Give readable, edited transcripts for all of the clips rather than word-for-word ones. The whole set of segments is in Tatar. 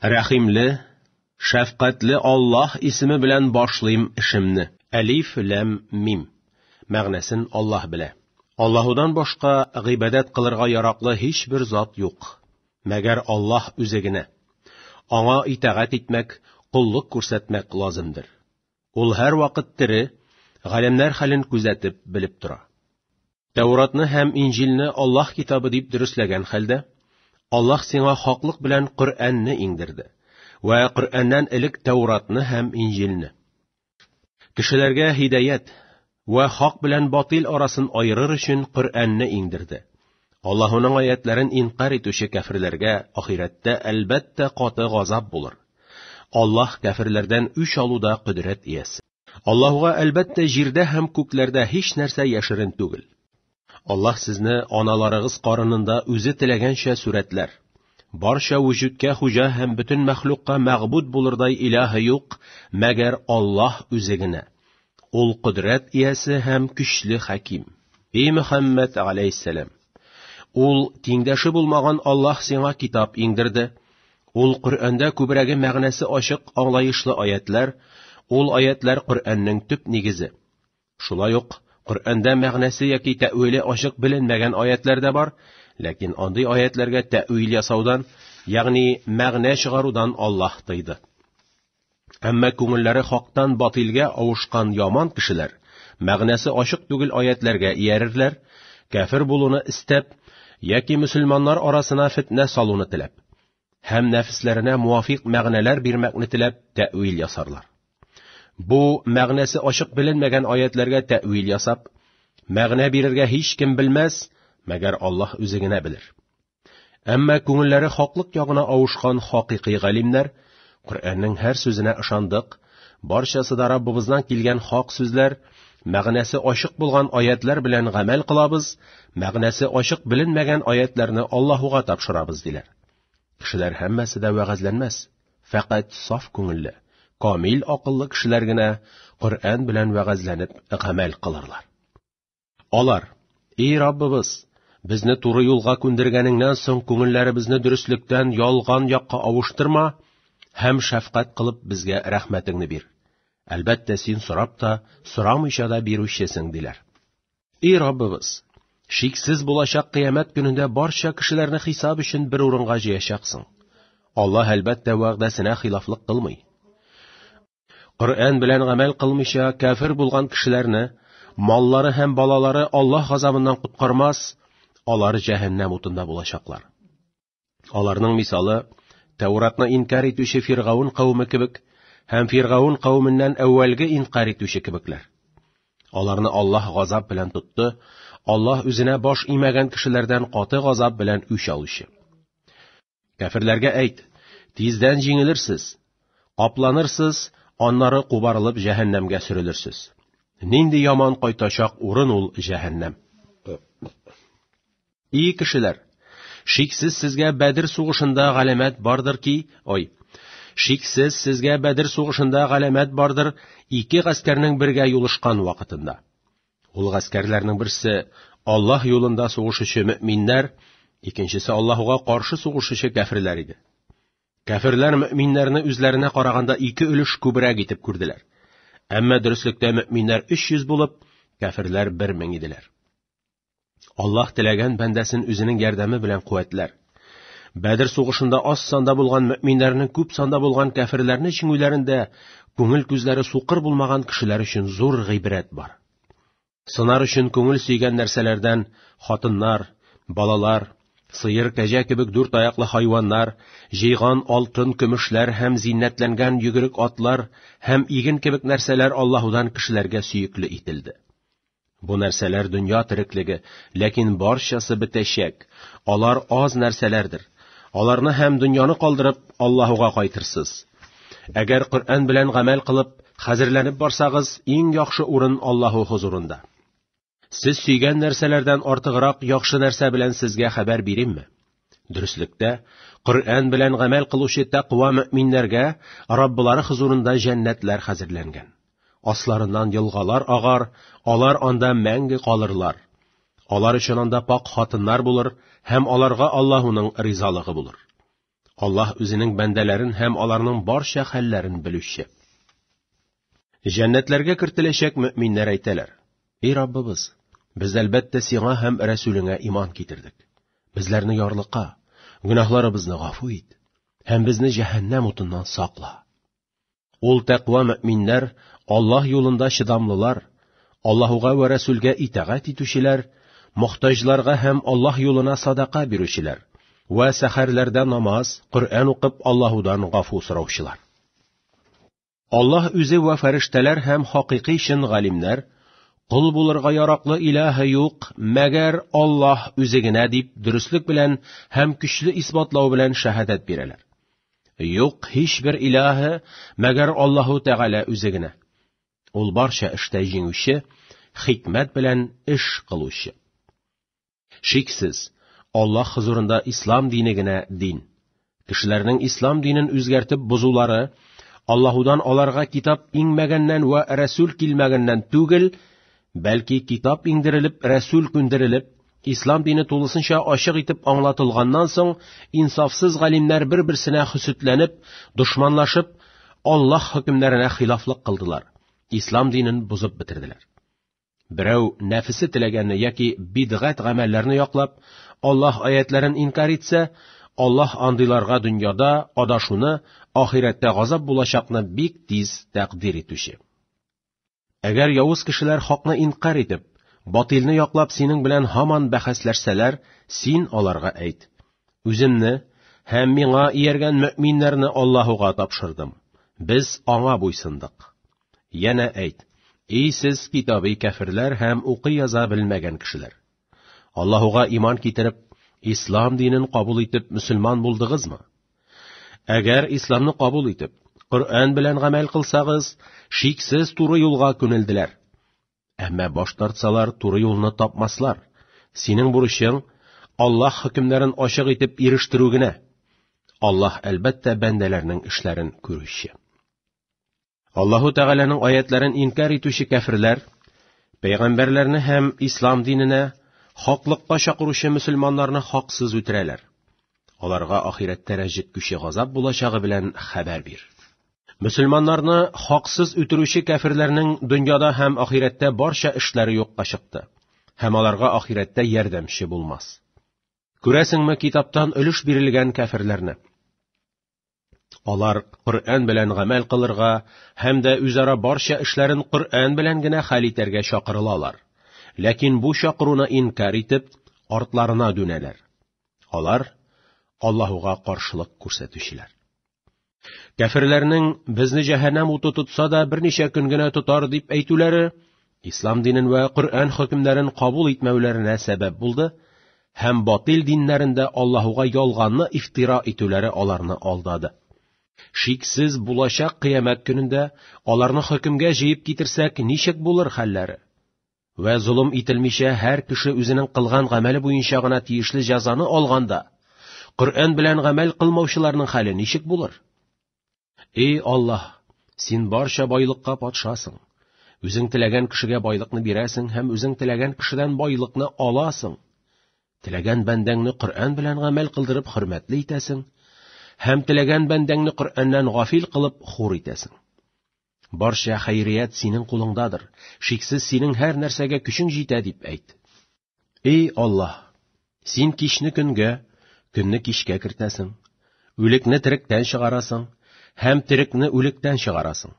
Рәхимле, шәфкатьле Аллаһ исеме белән башлыйм эшемне. Алиф лам мим. Мәгънәсен Аллаһ белә. Аллаһудан башка гыйбадәт кылырга яраклы һичбер зат юк, мәгәр Аллаһ үзе генә. Аңа итагать итмәк, куллык күрсәтмәк лазымдыр. Ул һәр вакыт тере, галәмнәр хәлен күзәтеп белеп тора. Тәуратны һәм Инҗилне Аллаһ китабы дип дөресләгән хәлдә, Аллаһ сиңа хаклык белән Коръәнне иңдерде вә Коръәннән элек Тәуратны һәм Инҗилне. Кешеләргә һидаят вә хак белән батил арасын айырыр өчен Коръәнне иңдерде. Аллаһның аятларын инкар итүче кафирләргә ахирәттә әлбәттә каты газап булыр. Аллаһ кафирләрдән үч алуда кудрәт иясе. Аллаһуга әлбәттә җирдә һәм күкләрдә һич нәрсә яшерен түгел. Аллаһ сезне аналарыгыз карынында үзе теләгәнчә сүрәтләр. Барча вүҗүдкә хуҗа һәм бөтен мәхлукка мәгъбуд булырдай илаһы юк, мәгәр Аллаһ үзе генә. Ул кудрәт иясе һәм көчле хаким. И Мөхәммәд алейһиссалам, ул тиңдәше булмаган Аллаһ сиңа китап иңдерде. Ул Коръәндә күбрәге мәгънәсе ачык, аңлаешлы аятлар, ул аятлар Коръәннең төп нигезе. Шулай ук Коръәндә мәгънәсе яки тәъвиле ачык беленмәгән аятлар да бар, ләкин андый аятларга тәъвил ясаудан, ягъни мәгънә чыгарудан Аллаһ тыйды. Әмма күңелләре хактан батилгә авышкан яман кешеләр мәгънәсе ачык түгел аятларга иярерләр, кафир булуны истәп яки мөселманнар арасына фитнә салуны теләп, һәм нәфесләренә муафиq мәгънәләр бирмәкне теләп тәъвил ясарлар. Бу мәгънәсе ачык беленмәгән аятларга тәъвил ясап, мәгънә бирергә һич кем белмәс, мәгәр Аллаһ үзе генә белер. Әмма күңелләре хаклык ягына авышкан хакыйкый галимнәр Коръәннең һәр сүзенә ышандык, барчасы да Раббыбыздан килгән хак сүзләр, мәгънәсе ачык булган аятлар белән гамәл кылабыз, мәгънәсе ачык беленмәгән аятларны Аллаһуга тапшырабыз диләр. Кешеләр һәммәсе дә вәгазьләнмәс, фақат саф күңелле, камил акыллы кешеләр генә Коръән белән вәгазьләнеп гамәл кылырлар. Алар: "И Раббыбыз, безне туры юлга күндергәнеңнән соң күңелләребезне дөрестлектән ялган якка авыштырма һәм шәфкать кылып безгә рәхмәтеңне бир. Әлбәттә син сорап та, сорамыйча да бирүчесең" диләр. И Раббыбыз, шиксез булачак кыямәт көнендә барча кешеләрне хисап өчен бер урынга җыячаксың. Аллаһ әлбәттә вәгъдәсенә хилафлык кылмый. Коръән белән гамәл кылмыйча кафир булган кешеләрне, маллары һәм балалары Аллаһ газабыннан куткармас, алар җәһәннәм утында булачаклар. Аларның мисалы Тәуратны инкар итүче Фиргавун кавымы кебек һәм Фиргавун кавымыннан әүвәлге инкар итүче кебекләр. Аларны Аллаһ газап белән тотты, Аллаһ үзенә баш имәгән кешеләрдән каты газап белән үч алучы. Кафирләргә әйт: тиздән җиңелерсез, капланырсыз, аннары кубарылып җәһәннәмгә сөрелерсез. Нинди яман кайтачак урын ул җәһәннәм. И кешеләр, шиксез сезгә Бәдер сугышында галәмәт бардыр ки, шиксез сезгә Бәдер сугышында галәмәт бардыр ике гаскәрнең бергә юлышкан вакытында. Ул гаскәрләрнең берсе Аллаһ юлында сугышучы мөэминнәр, икенчесе Аллаһуга каршы сугышучы кафирләр иде. Кафирләр мөэминнәрне үзләренә караганда 2 өлеш күбрәк итеп күрделәр. Әмма дөреслектә мөэминнәр 300 булып, кафирләр 1000 иделәр. Аллаһ теләгән бәндәсен үзенең ярдәме белән куәтләр. Бәдер сугышында аз санда булган мөэминнәрнең күп санда булган кафирләрне җиңүләрендә күңел күзләре сукыр булмаган кешеләр өчен зур гыйбрәт бар. Сынар өчен күңел сөйгән нәрсәләрдән хатыннар, балалар, сыер, кәҗә кебек 4 аяклы хайваннар, җыйган алтын, көмешләр һәм зиннәтләнгән йөгерек атлар һәм иген кебек нәрсәләр Аллаһудан кешеләргә сөекле ителде. Бу нәрсәләр дөнья тереклеге, ләкин барчасы бетәчәк. Алар аз нәрсәләрдер. Аларны һәм дөньяны калдырып Аллаһуга кайтырсыз. Әгәр Коръән белән гамәл кылып, хәзерләнеп барсагыз, иң яхшы урын Аллаһу хузурында. Сез сөйгән нәрсәләрдән артыграк яхшы нәрсә белән сезгә хәбәр биримме? Дөреслектә, Коръән белән гамәл кылучы тақва мөэминнәргә Раббылары хузурында җәннәтләр хәзерләнгән. Асларыннан елгалар агар, алар анда мәңге калырлар. Алар өчен анда пак хатыннар булыр, һәм аларга Аллаһуның ризалыгы булыр. Аллаһ үзенең бәндәләрен һәм аларның барча хәлләрен белүче. Җәннәтләргә кертеләчәк мөэминнәр әйтәләр: "Эй Раббыбыз, без әлбәттә сиңа һәм Рәсүлеңә иман китердек. Безләрне ярлыка, гөнаһларыбызны гафу ит һәм безне җәһәннәм утыннан сакла." Ул тәкъва мөэминнәр, Аллаһ юлында чыдамлылар, Аллаһуга ва Рәсүлгә итагать итүчеләр, мохтаҗларга һәм Аллаһ юлына садака бирүчеләр ва сәхәрләрдә намаз, Коръән укып Аллаһудан гафу сораучылар. Аллаһ үзе ва фәрештәләр һәм хакыйкый чын галимнәр кул булырга яраклы илаһы юк, мәгәр Аллаһ үзе генә дип дөрестлек белән һәм көчле исбатлау белән шаһадат бирәләр. Юк һичбер илаһы, мәгәр Аллаһу Тәгалә үзе генә. Ул барча эштә җиңүче, хикмәт белән эш кылучы. Шиксез, Аллаһ хузурында ислам дине генә дин. Кешеләрнең ислам динен үзгәртеп бозулары, Аллаһудан аларга китап иңмәгәннән ва Рәсүл килмәгәннән түгел, бәлки китап иңдерелеп, Рәсүл күндерелеп, ислам дине тулысынча ачык итеп аңлатылганнан соң, инсафсыз галимнәр бер-берсенә хөсетләнеп, дошманлашып, Аллаһ хөкемнәренә хилафлык кылдылар. Ислам динен бузып бетерделәр. Берәү нәфесе теләгәнне яки бидгать гамәлләрне яклап, Аллаһ аятларын инкар итсә, Аллаһ андыйларга дөньяда адашуны, ахирәттә газап булачакны бик тиз тәкъдир итүче. Әгәр явыз кешеләр хакны инкар итеп, батилны яклап синең белән һаман бәхәсләшсәләр, син аларга әйт: "Үземне һәм миңа ияргән мөэминнәрне Аллаһуга тапшырдым. Без аңа буйсындык." Яна әйт: "Эй сез китаби кафирләр һәм укый яза белмәгән кешеләр! Аллаһуга иман китереп, ислам динен кабул итеп мөселман булдыгызмы? Әгәр исламны кабул итеп, Коръән белән гамәл кылсагыз, шиксез туры юлга күнелделәр. Әмма баш тартсалар, туры юлны тапмаслар. Синең бурычың Аллаһ хөкемнәрен ачык итеп ирештерү генә. Аллаһ әлбәттә бәндәләрнең эшләрен күрүче." Аллаһу Тәгаләнең аятларын инкар итүче кафирләр, пәйгамбәрләрне һәм ислам диненә, хаклыкка чакыручы мөселманнарны хаксыз үтерәләр. Аларга ахирәттә җиткүче газап булачагы белән хәбәр бир. Мөселманнарны хаксыз үтерүче кафирләрнең дөньяда һәм ахирәттә барча эшләре юкка чыкты, һәм аларга ахирәттә ярдәмче булмас. Күрәсеңме китаптан өлеш бирелгән кафирләрне? Алар Коръән белән гамәл кылырга һәм дә үзара барча эшләрен Коръән белән генә хәл итәргә чакырылалар. Ләкин бу чакыруны инкар итеп, артларына дүнәләр. Алар Аллаһуга каршылык күрсәтүчеләр. Кафирләрнең безне җәһәннәм уты тотса да берничә көн генә тотар дип әйтүләре, ислам динен вә Коръән хөкемнәрен кабул итмәүләренә сәбәп булды, һәм батил диннәрендә Аллаһуга ялганны ифтира итүләре аларны алдады. Шиксез булачак кыямәт көнендә аларны хөкемгә җыеп китерсәк, ничек булыр хәлләре? Вә зулым ителмичә һәр кеше үзенең кылган гамәле буенча гына тиешле җәзаны алганда, Коръән белән гамәл кылмаучыларның хәле ничек булыр? Эй Аллаһ, син барча байлыкка патшасың. Үзең теләгән кешегә байлыкны бирәсең һәм үзең теләгән кешедән байлыкны аласың. Теләгән бәндәңне Коръән белән гамәл кылдырып хөрмәтле итәсең, һәм теләгән бәндәңне Коръәннән гафил кылып хур итәсең. Барча хәйрият синең кулыңдадыр. Шиксез синең һәр нәрсәгә көчең җитә дип әйт. Эй Аллаһ, син кичне көнгә, көнне кичкә кертәсең. Үлекне теректән чыгарасың, һәм терекне үлектән чыгарасың.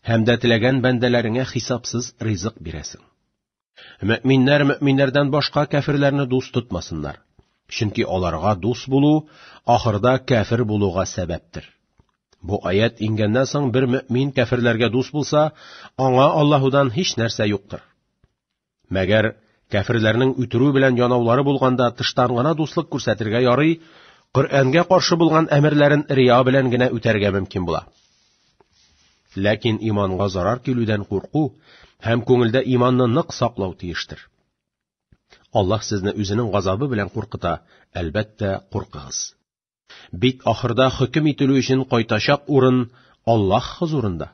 Һәм дә теләгән бәндәләреңә хисапсыз ризык бирәсең. Мөэминнәр мөэминнәрдән башка кафирләрне дус тотмасыннар. Чөнки аларга дус булу ахырда кафир булуга сәбәптер. Бу аят ингәннән соң бер мөэмин кафирләргә дус булса, аңа Аллаһудан һич нәрсә юктыр. Мәгәр кафирләрнең үтерү белән янаулары булганда тыштан гына дуслык күрсәтергә ярый, Коръәнгә каршы булган әмерләрен рия белән генә үтәргә мөмкин була. Ләкин иманга зарар килүдән курку һәм күңелдә иманны нык саклау тиештер. Аллаһ сезне үзенең газабы белән куркыта, әлбәттә куркыгыз. Бит ахырда хөкем ителү өчен кайтачак урын Аллаһ хузурында.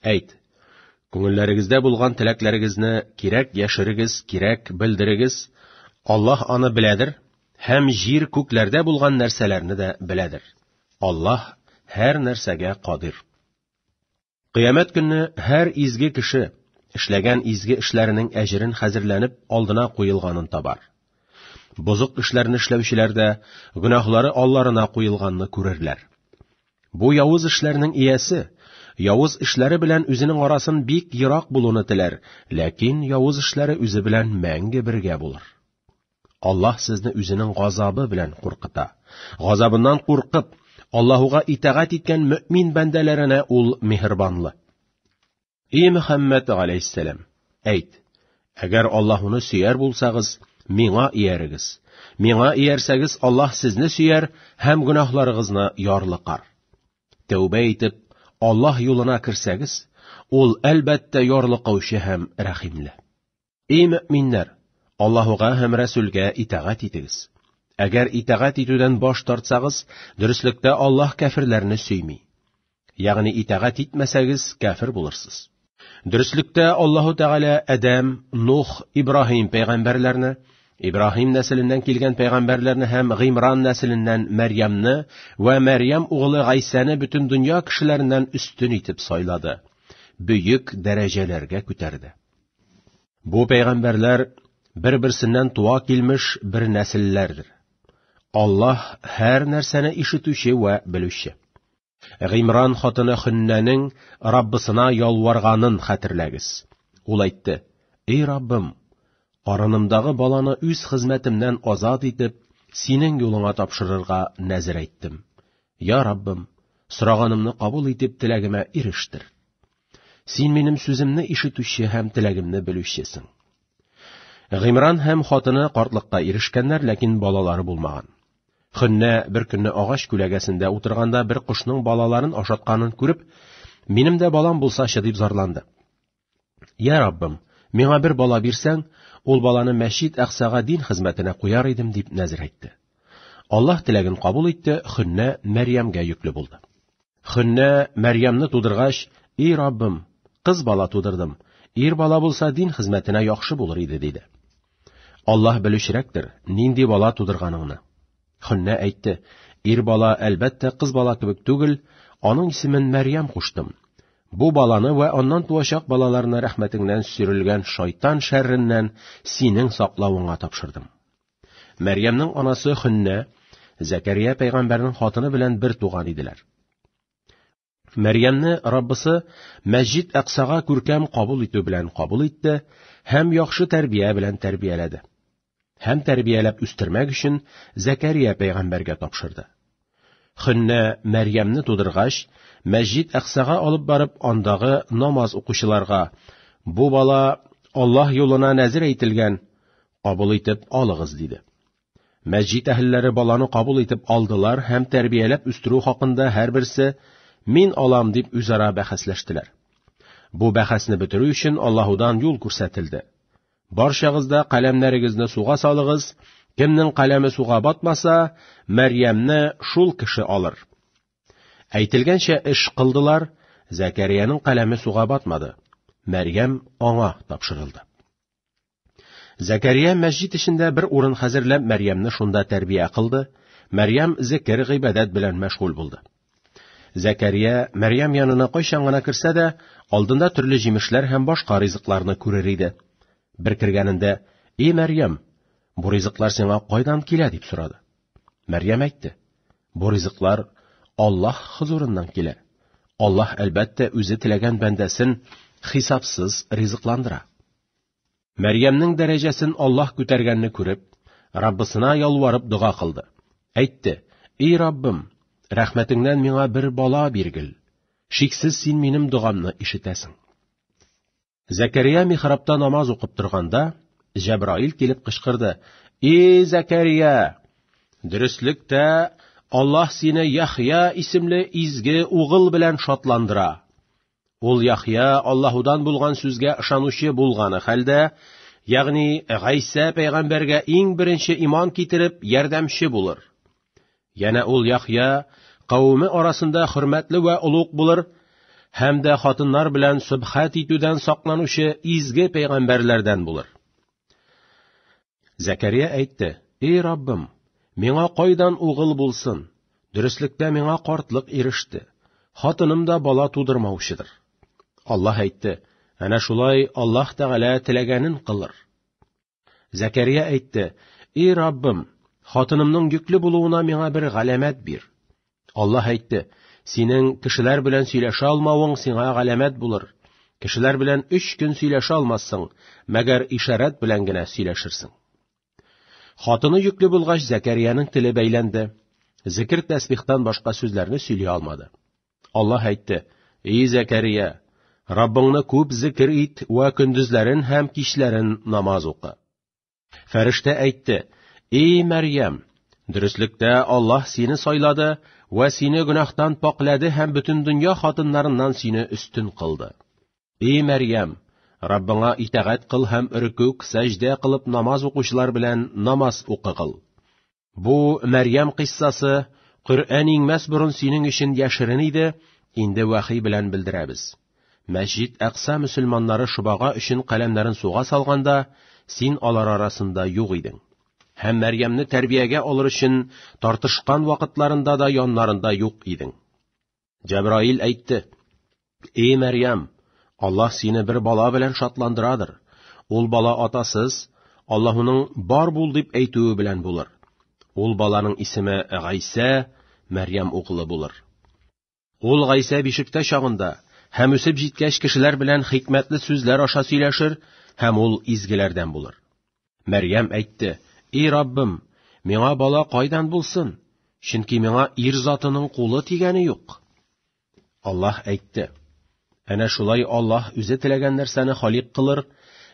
Әйт, күңелләрегездә булган теләкләрегезне кирәк яшерегез, кирәк белдерегез. Аллаһ аны беләдер һәм җир күкләрдә булган нәрсәләрне дә беләдер. Аллаһ һәр нәрсәгә кадир. Кыямәт көнне һәр изге кеше эшләгән изге эшләренең әҗерен хәзерләнеп алдына куелганын табар. Бозык эшләрне эшләүчеләр дә гөнаһлары алларына куелганны күрерләр. Бу явыз эшләрнең иясе явыз эшләре белән үзенең арасын бик ерак булуны теләр, ләкин явыз эшләре үзе белән мәңге бергә булыр. Аллаһ сезне үзенең газабы белән куркыта. Газабыннан куркып, Аллаһуга итагать иткән мөэмин бәндәләренә ул мехрибанлы. И Мөхәммәд галәйһиссәлам, әйт: әгәр Аллаһуны сөяр булсагыз, миңа иярегез. Миңа иярсәгез, Аллаһ сезне сөяр һәм гөнаһларыгызны ярлыкар. Тәүбә итеп, Аллаһ юлына кирсәгез, ул әлбәттә ярлыкаучы һәм рәхимле. И мөэминнәр, Аллаһуга һәм Рәсүлгә итагать итегез. Әгәр итагать итүдән баш тартсагыз, дөреслекдә Аллаһ кафирләрне сөйми. Ягъни итагать итмәсәгез, кафир булырсыз. Дөреслекдә Аллаһу Тәгалә Адәм, Нух, Ибраһим пәйгамбәрләрне, Ибраһим нәселеннән килгән пәйгамбәрләрне һәм Гыймран нәселеннән Мәрьямне ва Мәрьям угылы Гайсаны бөтен дөнья кешеләреннән үстен итеп сайлады. Бөек дәрәҗәләргә күтәрде. Бу пәйгамбәрләр бер-берсеннән туа килмеш бер нәселләрдер. Аллаһ һәр нәрсәне ишетүче ва белүче. Гыймран хатыны Хөннәнең Раббысына ялварганын хәтерләгез. Ул әйтте: "Эй Раббым, арынымдагы баланы үз хезмәтемнән азат итеп, синең юлыңа тапшырырга нәзер әйттем. Я Раббым, сораганымны кабул итеп, теләгемә ирештер. Син минем сүземне ишетүче һәм теләгемне белүчесең." Гыймран һәм хатыны картлыкка ирешкәннәр, ләкин балалары булмаган. Хөннә бер көнне агач күләгәсендә утырганда бер кошның балаларын ашатканын күреп, "Минем дә балам булсачы" дип зарланды. "Я Раббым, миңа бер бала бирсәң, ул баланы Мәсҗид Аксага дин хезмәтенә куяр идем" дип нәзер әйтте. Аллаһ теләген кабул итте, Хөннә Мәрьямгә йөкле булды. Хөннә Мәрьямне тудыргач: "Эй Раббым, кыз бала тудырдым. Ир бала булса дин хезмәтенә яхшы булыр иде" диде. Аллаһ белүчерәктер, нинди бала тудырганыңны. Хөннә әйтте: "Ир бала әлбәттә кыз бала кебек түгел, аның исемен Мәрьям куштым. Бу баланы ва аннан туачак балаларны рәхмәтеңнән сөрелгән шайтан шәрреннән синең саклавыңа тапшырдым." Мәрьямнең анасы Хөннә Зәкәрия пәйгамбәрнең хатыны белән бер туган иделәр. Мәрьямне Раббысы Мәсҗид Аксага күркәм кабул итү белән кабул итте һәм яхшы тәрбия белән тәрбияләде. Һәм тәрбияләп үстермәк өчен Зәкәрия пәйгамбәргә тапшырды. Хөннә Мәрьямне тудыргач, Мәсҗид Аксага алып барып, андагы намаз укучыларга: "Бу бала Аллаһ юлына нәзер әйтелгән, кабул итеп алыгыз" диде. Мәсҗид әһелләре баланы кабул итеп алдылар һәм тәрбияләп үстерү хакында һәрберсе "Мин алам" дип үзара бәхәсләштеләр. Бу бәхәсне бетерү өчен Аллаһудан юл күрсәтелде. "Барчагыз да каләмнәрегезне суга салыгыз, кемнең каләме суга батмаса, Мәрьямне шул кеше алыр." Әйтелгәнчә эш кылдылар, Зәкәрияның каләме суга батмады. Мәрьям аңа тапшырылды. Зәкәрия мәсҗид эчендә бер урын хәзерләп Мәрьямне шунда тәрбия кылды. Мәрьям зикр, гыйбадәт белән мәшгуль булды. Зәкәрия Мәрьям янына кайчан гына керсә дә, алдында төрле җимешләр һәм башка ризыкларны күрер иде. Бер кергәнендә: "Эй Мәрьям, бу ризыклар сиңа кайдан килә?" дип сорады. Мәрьям әйтте: "Бу ризыклар Аллаһ хузурыннан килә. Аллаһ әлбәттә үзе теләгән бәндәсен хисапсыз ризыкландыра." Мәрьямнең дәрәҗәсен Аллаһ күтәргәнне күреп, Раббысына ялварып дуга кылды. Әйтте: "Эй Раббым, рәхмәтеңнән миңа бер бала биргел. Шиксез син минем дугамны ишетәсең." Зәкәрия михрабта намаз укып торганда, Җәбраил килеп кычкырды: "Эй Зәкәрия, дөреслектә Аллаһ сине Яхья исемле изге угыл белән шатландыра. Ул Яхья Аллаһудан булган сүзгә ышанучы булганы хәлдә, ягъни Гайса пәйгамбәргә иң беренче иман китереп ярдәмче булыр. Яна ул Яхья кавме арасында хөрмәтле ва улуг булыр, һәм дә хатыннар белән сүбхәт итүдән сакланучы изге пәйгамбәрләрдән булыр." Зәкәрия әйтте: "Эй Раббым, Миңа кайдан угыл булсын? Дөреслектә миңа картлык иреште. Хатыным да бала тудырмаучыдыр. Аллаһ әйтте: "Әнә шулай Аллаһ Тәгалә теләгәнен кылыр." Зәкәрия әйтте: "И Раббым, хатынымның йөкле булуына миңа бер галәмәт бир." Аллаһ әйтте: "Синең кешеләр белән сөйләшә алмавың сиңа галәмәт булыр. Кешеләр белән 3 көн сөйләшә алмассың, мәгәр ишарәт белән генә сөйләшерсең." Хатыны йөкле булгач, Зәкәрияның теле бәйләнде. Зикр тәсбихтан башка сүзләрне сөйли алмады. Аллаһ әйтте: "И Зәкәрия, Раббыңны күп зикр ит вә көндезләрен һәм кичләрен намаз укы." Фәрештә әйтте: "И Мәрьям, дөреслектә Аллаһ сине сайлады вә сине гөнаһтан паклады һәм бөтен дөнья хатыннарыннан сине өстен кылды. И Мәрьям, Раббыңа итәгать кыл һәм рükүк, сәҗдә кылып намаз укучылар белән намаз укыгыл." Бу Мәрьям кыссасы Коръән иңмәс борын синең өчен яшерен иде, инде вахи белән белдерәбез. Мәсҗид Акса мөселманнары шубага өчен каләмнәрен суга салганда, син алар арасында юк идең. Һәм Мәрьямне тәрбиягә алыр өчен тартышкан вакытларында да яннарында юк идең. Җәбраил әйтте: "И Мәрьям, Аллаһ сине бер бала белән шатландырадыр. Ул бала атасыз, Аллаһның бар бул дип әйтүе белән булыр. Ул баланың исеме Гайса, Мәрьям углы булыр. Ул Гайса бишектә чагында һәм үсеп җиткәч кешеләр белән хикмәтле сүзләр аша сөйләшер һәм ул изгеләрдән булыр." Мәрьям әйтте: "И Раббым, миңа бала кайдан булсын? Чөнки миңа ир затының кулы тигәне юк." Аллаһ әйтте: "Әнә шулай Аллаһ үзе теләгән нәрсәне халык кылыр,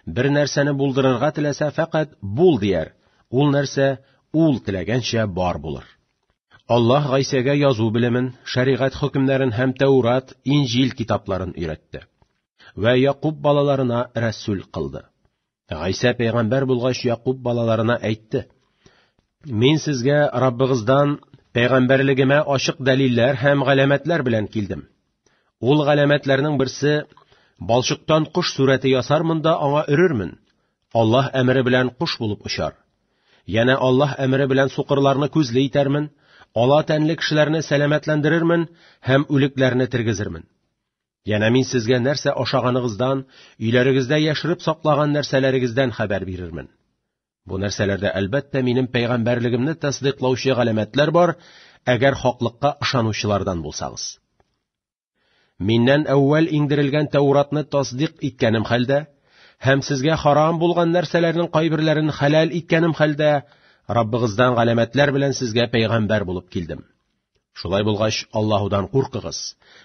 бер нәрсәне булдырырга теләсә фақат бул дияр, ул нәрсә ул теләгәнчә бар булыр." Аллаһ Гайсәгә язу белемен, шәригать хөкемнәрен һәм Тәурат, Инҗил китапларын өйрәтте. Вә Якуб балаларына рәсүл кылды. Гайса пәйгамбәр булгач, Якуб балаларына әйтте: "Мин сезгә Раббыгыздан пәйгамбәрлегемә ачык дәлилләр һәм галәмәтләр белән килдем. Ул галәмәтләрнең берсе, балчыктан куш сурәте ясармын да аңа өрермен. Аллаһ әмере белән куш булып очар. Яна Аллаһ әмере белән сукырларны күзле итәрмен, ала тәнле кешеләрне сәламәтләндерермен һәм үлекләрне тергезермен. Яна мин сезгә нәрсә ашаганыгыздан, өйләрегездә яшереп саклаган нәрсәләрегездән хәбәр бирермен. Бу нәрсәләрдә әлбәттә минем пәйгамбәрлегемне тасдиклаучы галәмәтләр бар, әгәр хаклыкка ышанучылардан булсагыз. Миннән әүвәл иңдерелгән Тәуратны тасдиq иткәнем хәлдә, һәм сезгә харам булган нәрсәләрнең кайберләрен хәлал иткәнем хәлдә, Раббыгыздан галәмәтләр белән сезгә пәйгамбәр булып килдем. Шулай булгач, Аллаһудан куркыгыз,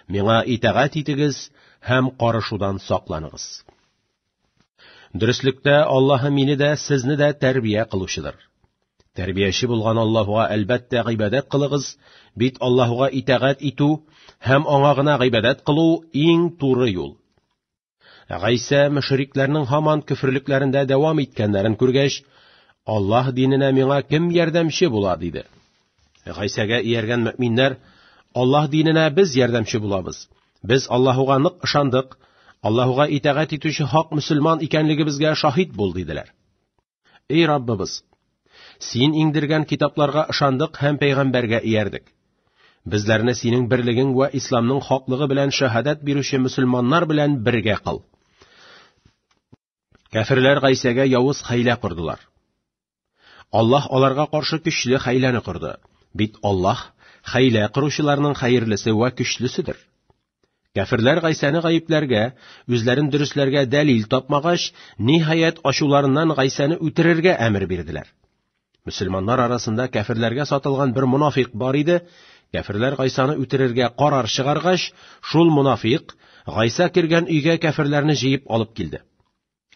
миңа итәгать итегез һәм карышудан сакланыгыз. Дөреслектә Аллаһ мине дә, сезне дә тәрбия кылучыдыр. Тәрбияче булган Аллаһуга әлбәттә гыйбадәт кылыгыз, бит Аллаһуга итәгать итү һәм аңа гына гыйбадәт кылу иң туры юл." Гайса мөшрикләрнең һаман күфрлекләрендә дәвам иткәннәрен күргәч, "Аллаһ диненә миңа кем ярдәмче була?" диде. Гайсәгә ияргән мөэминнәр: "Аллаһ диненә без ярдәмче булабыз. Без Аллаһуга нык ышандык, Аллаһуга итәгать итүче хак мөселман икәнлегебезгә шаһид бул" диделәр. "Эй Раббыбыз, син иңдергән китапларга ышандык һәм пәйгамбәргә иярдек. Безләрне синең берлегең вә исламның хаклыгы белән шаһадат бирүче мөселманнар белән бергә кыл." Кафирләр Гайсәгә явыз хәйлә курдылар. Аллаһ аларга каршы көчле хәйләне курды. Бит Аллаһ хәйлә куручыларның хәерлесе вә көчлесидер. Кафирләр Гайсәне гаепләргә, үзләрен дөресләргә дәлил тапмагач, ниһаять ачуларыннан Гайсәне үтерергә әмер бирделәр. Мөселманнар арасында кафирләргә сатылган бер мунафик бар иде. Кафирләр Гайсаны үтерергә карар чыгаргач, шул мунафик Гайса кергән өйгә кафирләрне җыеп алып килде.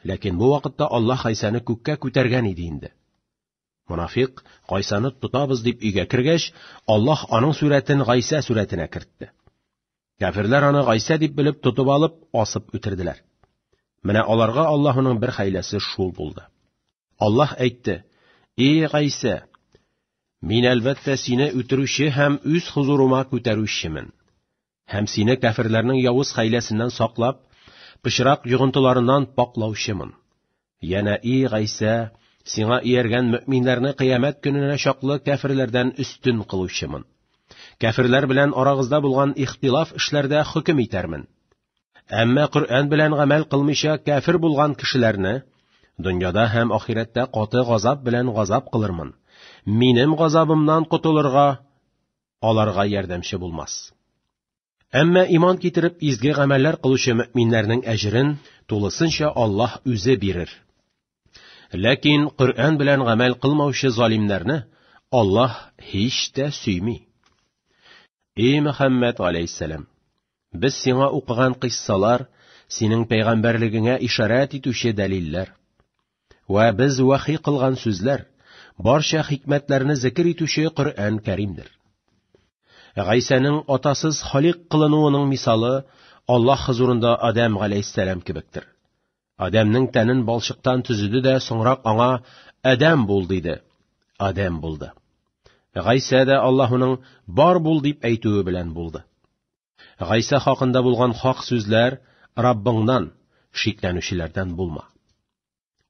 Ләкин бу вакытта Аллаһ Гайсаны күккә күтәргән иде инде. Мунафик Гайсаны тотабыз дип өйгә кергәч, Аллаһ аның сурәтен Гайса сурәтенә кертте. Кафирләр аны Гайса дип белеп тотып алып, асып үтерделәр. Менә аларга Аллаһның бер хәйләсе шул булды. Аллаһ әйтте: "И Гайса, мин әлбәттә сине үтерүче һәм үз хузурума күтәрүчемен. Һәм сине кафирләрнең явыз хәйләсеннән саклап, пычрак йогынтыларыннан паклаучымын. Яна, и Гайса, сиңа ияргән мөэминнәрне кыямәт көненә чаклы кафирләрдән үстен кылучымын. Кафирләр белән арагызда булган ихтилаф эшләрдә хөкем итәрмен. Әмма Коръән белән гамәл кылмыйча кафир булган кешеләрне дөньяда һәм ахирәттә каты газап белән газап кылырмын. Минем газабымнан кутылырга аларга ярдәмче булмас. Әмма иман китереп изге гамәлләр кылучы мөэминнәрнең әҗрен тулысынча Аллаһ үзе бирер. Ләкин Коръән белән гамәл кылмаучы залимнәрне Аллаһ һич тә сөйми. Эй Мөхәммәд алейһиссәлам, без сиңа укыган кыссалар синең пәйгамбәрлегеңә ишарат итүче дәлилләр. Ва без вахи кылган сүзләр барча хикмәтләрне зикр итүче Коръән Кәримдер. Гайсаның атасыз халык кылынуының мисалы Аллаһ хузурында Адам алейһиссәлам кебектер. Адамның тәнен балчыктан төзеде дә соңрак аңа Адам бул диде. Адам булды. Гайса да Аллаһның бар бул дип әйтүе белән булды. Гайса хакында булган хак сүзләр Раббыңнан, шикләнүчеләрдән булма.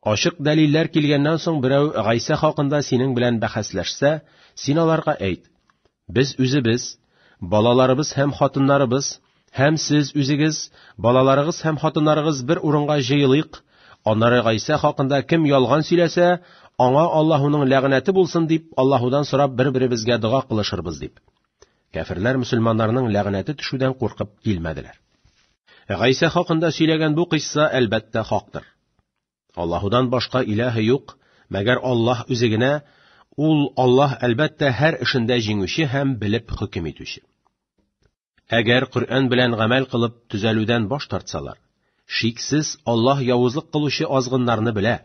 Ашык дәлилләр килгәннән соң берәү Гайса хакында синең белән бәхәсләшсә, син аларга әйт: Без үзебез, балаларыбыз һәм хатыннарыбыз, һәм сез үзегез, балаларыгыз һәм хатыннарыгыз бер урынга җыелыйк. Аннары Гайса хакында кем ялган сөйләсә, аңа Аллаһның ләгънәте булсын дип, Аллаһудан сорап бер-беребезгә дуга кылышырбыз дип. Кафирләр мөселманнарның ләгънәте төшүдән куркып килмәделәр. Гайса хакында сөйләгән бу кыйсса әлбәттә хактыр. Аллаһудан башка илаһы юк, мәгәр Аллаһ үзе генә. Ул Аллаһ әлбәттә һәр эшендә җиңүче һәм белеп хөкем итүче. Әгәр Коръән белән гамәл кылып төзәлүдән баш тартсалар, шиксез Аллаһ явызлык кылучы азгыннарны белә,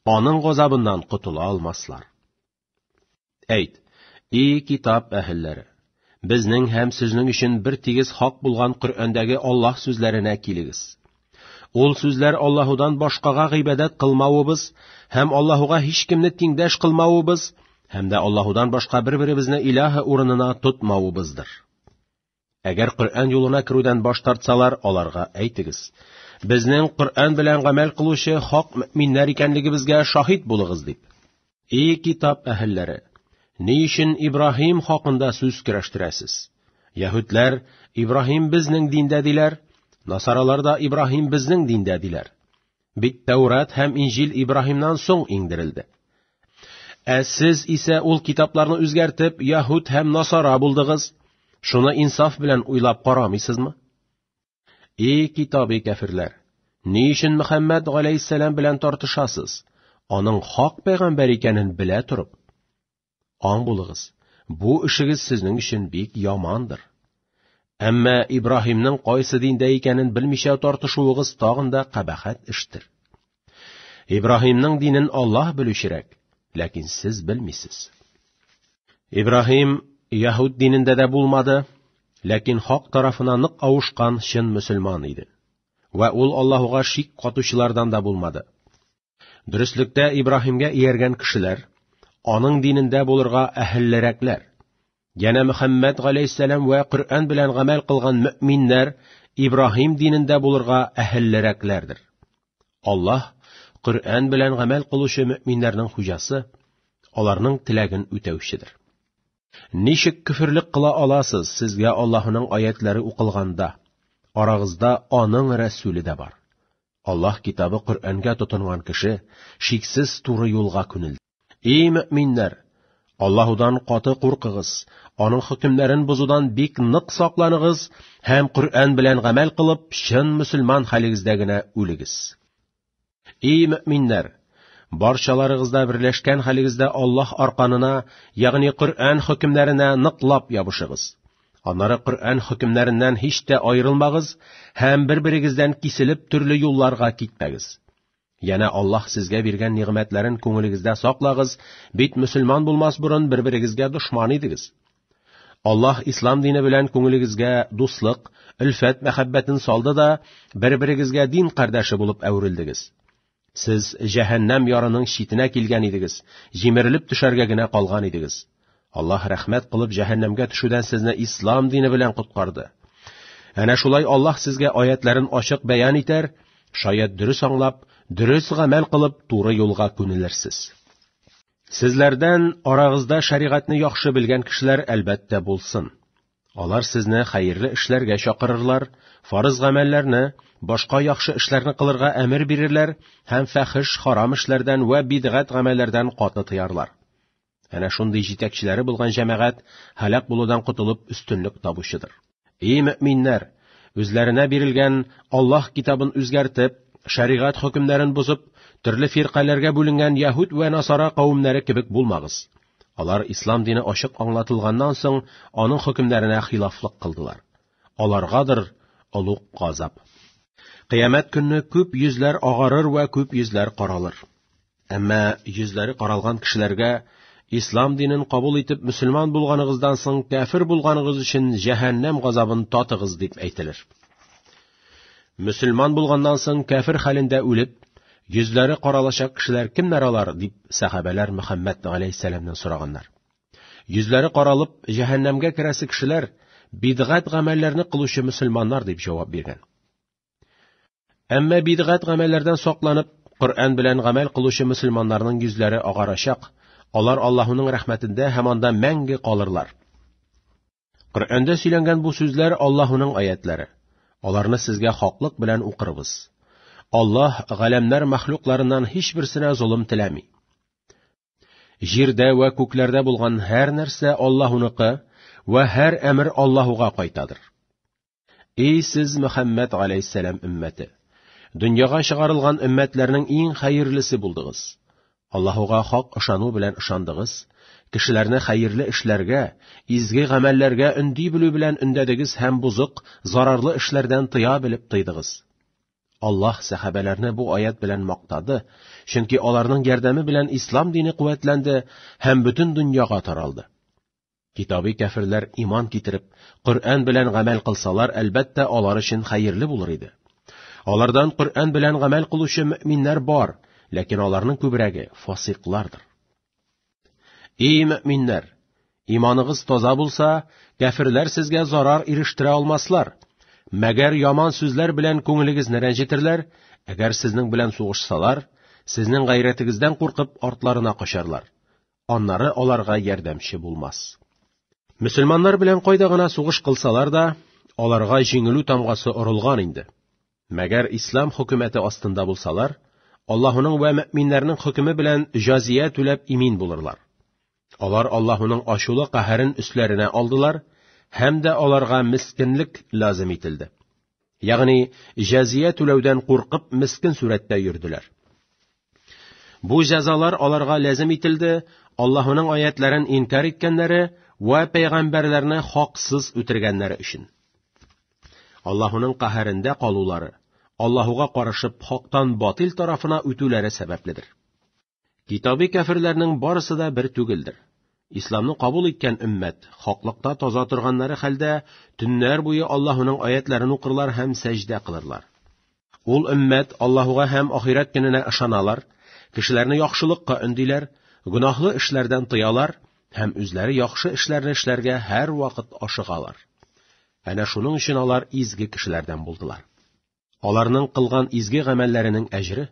аның газабыннан кутыла алмаслар. Әйт, и китап әһелләре, безнең һәм сезнең өчен бер тигез хак булган Коръәндәге Аллаһ сүзләренә килегез. Ул сүзләр Аллаһудан башкага гыйбадәт кылмавыбыз һәм Аллаһуга һичкемне тиңдәш кылмавыбыз һәм дә Аллаһудан башка бер-беребезне илаһы урынына тотмавыбыздыр. Әгәр Коръән юлына керүдән баш тартсалар, аларга әйтегез: Безнең Коръән белән гамәл кылучы хак мөэминнәр икәнлегебезгә шаһид булыгыз дип. И китап әһелләре, ни өчен Ибраһим хакында сүз көрәштерәсез? Яһүдләр Ибраһим безнең диндә диләр, Насаралар да Ибраһим безнең диндә диләр. Бит Тәүрат һәм Инҗил Ибраһимнан соң иңдерелде. Ә сез исә ул китапларны үзгәртеп, Яһүд һәм Насара булдыгыз. Шуны инсаф белән уйлап карамыйсызмы? И китабы кафирләр, ни өчен Мөхәммәд алейһиссәлам белән тартышасыз? Аның хак пәйгамбәр икәнен белә торып. Аң булыгыз, бу эшегез сезнең өчен бик ямандыр. Әмма Ибраһимның кайсы диндә икәнен белмичә тартышуыгыз тагын да кабахәт эштер. Ибраһимның динен Аллаһ белүчерәк, ләкин сез белмисез. Ибраһим Яһүд динендә дә булмады, ләкин хак тарафына нык авышкан чын мөселман иде. Ва ул Аллаһуга шик катучылардан да булмады. Дөрестлектә Ибраһимгә ияргән кешеләр аның динендә булырга әһелләрәкләр. Яна Мөхәммәд алейһиссәлам ва Коръән белән гамәл кылган мөэминнәр Ибраһим динендә булырга әһелләрәкләрдер. Аллаһ Коръән белән гамәл кылучы мөэминнәрнең хуҗасы, аларның теләген үтәүчедер. Ничек күфрлек кыла аласыз сезгә Аллаһның аятләре укылганда? Арагызда аның рәсүле дә бар. Аллаһ китабы Коръәнгә тотынган кеше шиксез туры юлга күнелде. Эй мөэминнәр, Аллаһудан каты куркыгыз, аның хөкемнәрен бузудан бик нык сакланыгыз һәм Коръән белән гамәл кылып, чын мөселман хәлегездә генә үлегез. Эй мөэминнәр, барчаларыгызда берләшкән хәлегездә Аллаһ арканына, ягъни Коръән хөкемнәренә ныклап ябышыгыз. Аннары Коръән хөкемнәреннән һич тә аерылмагыз һәм бер-берегездән киселеп төрле юлларга китмәгез. Яна Аллаһ сезгә биргән нигъмәтләрен күңелегездә саклагыз, бит мөселман булмас бурын бер-берегезгә дошман идегез. Аллаһ ислам дине белән күңелегезгә дуслык, үлфәт мәхәббәтен салды да, бер-берегезгә дин кардәше булып әверелдегез. Сез җәһәннәм ярының читенә килгән идегез, җимерелеп төшәргә генә калган идегез. Аллаһ рәхмәт кылып җәһәннәмгә төшүдән сезне ислам дине белән коткарды. Әнә шулай Аллаһ сезгә аятларын ачык бәян итәр, шаят дөрес аңлап, дөрес гамәл кылып, туры юлга күнелерсез. Sizlərdən arağızda şəriğətni yaxşı bilgən kişilər əlbəttə bulsun. Onlar sizni xeyirli işlərə çağırırlar, farz əməllərni, başqa yaxşı işlərni qılırğa əmr birirlər, həm fəxiş, haram işlərdən və bid'at əməllərdən qatı tıyarlar. Әнә шундый җитәкчеләре булган җәмәгать һәлак булудан кутылып үстенлек табучыдыр. Эй мөэминнәр, үзләренә бирелгән Аллаһ китабын үзгәртеп, шәригать хөкемнәрен бузып, төрле фирқаларга бүленгән Яһуд вә Насара кавымнары кебек булмагыз. Алар ислам дине ачык аңлатылганнан соң аның хөкемнәренә хилафлык кылдылар. Аларгадыр олуг газап. Кыямәт көнне күп йөзләр агарыр вә күп йөзләр каралыр. Әмма йөзләре каралган кешеләргә İslam dinin qabul etib Müslüman bulğanıgızdan soň kafir bulğanıgız üçün cehennem gazabını tatığız dip әйтелер. Müslüman bulğandan soň kafir halinde ölüp, yüzleri qaralacak kişiler kimler olar dip sahabeler Muhammed aleyhisselamdan soraganlar. Yüzleri qaralıp cehennemge kiresi kişiler bid'at gamellerini qıluşu Müslümanlar dip cevap bergen. Әмма bid'at gamellerden saqlanıp Kur'an bilen gamel qıluşu Müslümanların yüzleri ağaracak. Onlar Allah'ın rəhmətində həmanda məngi qalırlar. Qur'anda söylənən bu sözlər Allah'ın ayətləri. Onlarını sizə haqlıq bilən oqırıbız. Allah g'alamlar məxluqlarından heç birisinə zulm tiləmi. Jirdə və köklərdə bulğan hər нәрсә Allah'ınıqı və hər əmr Allah'a qaytadır. Ey siz Muhammed aleyhisselam ümməti! Dünyaga çıgarılgan ümmetlərinin ən xeyirlisi buldunuz. Allah'a haq ышану белән ышандыгыз, кешеләрне хәерле эшләргә, изге гамәлләргә өнди белү белән өндәдегез һәм бузык, зарарлы эшләрдән тыя белеп тыйдыгыз. Аллаһ сахабаларны бу аят белән мактады, чөнки аларның ярдәме белән ислам дине куәтләнде һәм бөтен дөньяга таралды. Китаби кафирләр иман китереп, Qur'an белән гамәл кылсалар, әлбәттә алар өчен хәерле булыр иде. Алардан Qur'an белән гамәл кылучы мөэминнәр бар. Ләкин аларның күбрәге фасиклардыр. Эй мөэминнәр, иманыгыз таза булса, кафирләр сезгә зарар ирештирә алмаслар. Мәгәр яман сүзләр белән күңелегезне рәнҗетерләр, әгәр сезнең белән сугышсалар, сезнең гайрәтегездән куркып артларына качарлар. Аннары аларга ярдәмче булмас. Мөселманнар белән кайда гына сугыш кылсалар да, аларга җиңелү тамгасы орылган инде. Мәгәр ислам хөкүмәте астында булсалар, Allah'ın ve müminlerinin hükmü bilen jaziye tülep imin bulurlar. Onlar Allah'ın aşulu qaharin üstlerine aldılar, hem de onlarga miskinlik lazım itildi. Yani jaziye tülevden korkup miskin surette yürüdüler. Bu cezalar onlarga lazım itildi, Allah'ın ayetlerin inkar etkenleri ve peygamberlerini haksız ötürgenleri için. Allah'ın qaharinde kaluları, Allah'a qarışıp haqdan batil tarafına ütülere səbəblidir. Kitabi kafirlərinin barısı da bir tügildir. İslamны qabul etken ümmət, haqlıqda taza turganları xəldə, tünlər boyu Allah'ın ayetlərini oqırlar həm səcdə qılırlar. Ol ümmət Allah'a həm ahiret gününə ışanalar, kişilərini yaxşılıqqa ündilər, günahlı işlərdən tıyalar, həm üzləri yaxşı işlərini işlərgə hər vaqt aşığalar. Әнә şunun üçün onlar izgi kişilərdən buldular. Onlarının qılğan izgi əməllərinin əcri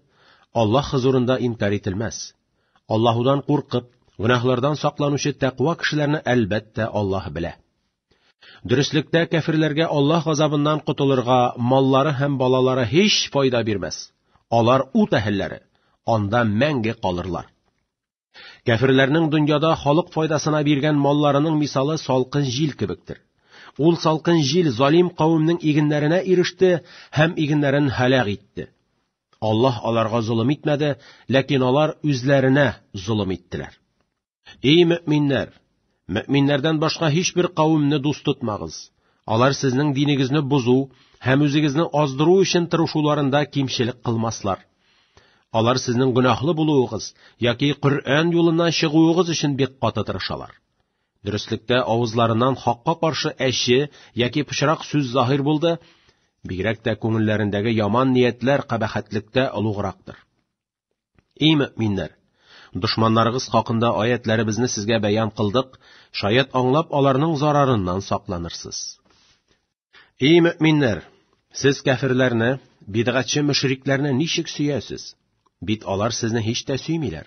Allah huzurunda inkar etilməz. Allah'dan qorqub, günahlardan saqlanışı təqva kişilərini əlbəttə Allah bilə. Dürüstlükdə kafirlərə Allah gazabından qutulurğa malları həm balaları heç fayda verməz. Onlar ut əhilləri, onda məngi qalırlar. Kafirlərinin dünyada xalq faydasına vergən mallarının misalı salqın jil kibikdir. Ул салкын җил залим кавымның игеннәренә иреште һәм игеннәрен һәлак итте. Аллаһ аларга зулым итмәде, ләкин алар үзләренә зулым иттеләр. Эй мөэминнәр, мөэминнәрдән башка һичбер кавымны дуст тотмагыз. Алар сезнең динегезне бузу һәм үзегезне аздыру өчен тырышуларында кимчелек кылмаслар. Алар сезнең гөнаһлы булуыгыз яки Qur'an юлыннан чыгуыгыз өчен бик каты тырышалар. Dürüstlükte avızlarından hakka karşı eşi yaki pışrak söz zahir buldu, bigrak da көңелләрендәге yaman niyetler qabahatlikte uluğraqtır. Ey müminler, düşmanlarınız hakkında ayetlerimizni sizge beyan kıldık, şayet anlap alarının zararından saklanırsınız. Ey müminler, siz kafirlerine, bid'atçı müşriklerine nişik süyəsiz? Bit alar sizni hiç de süymiler.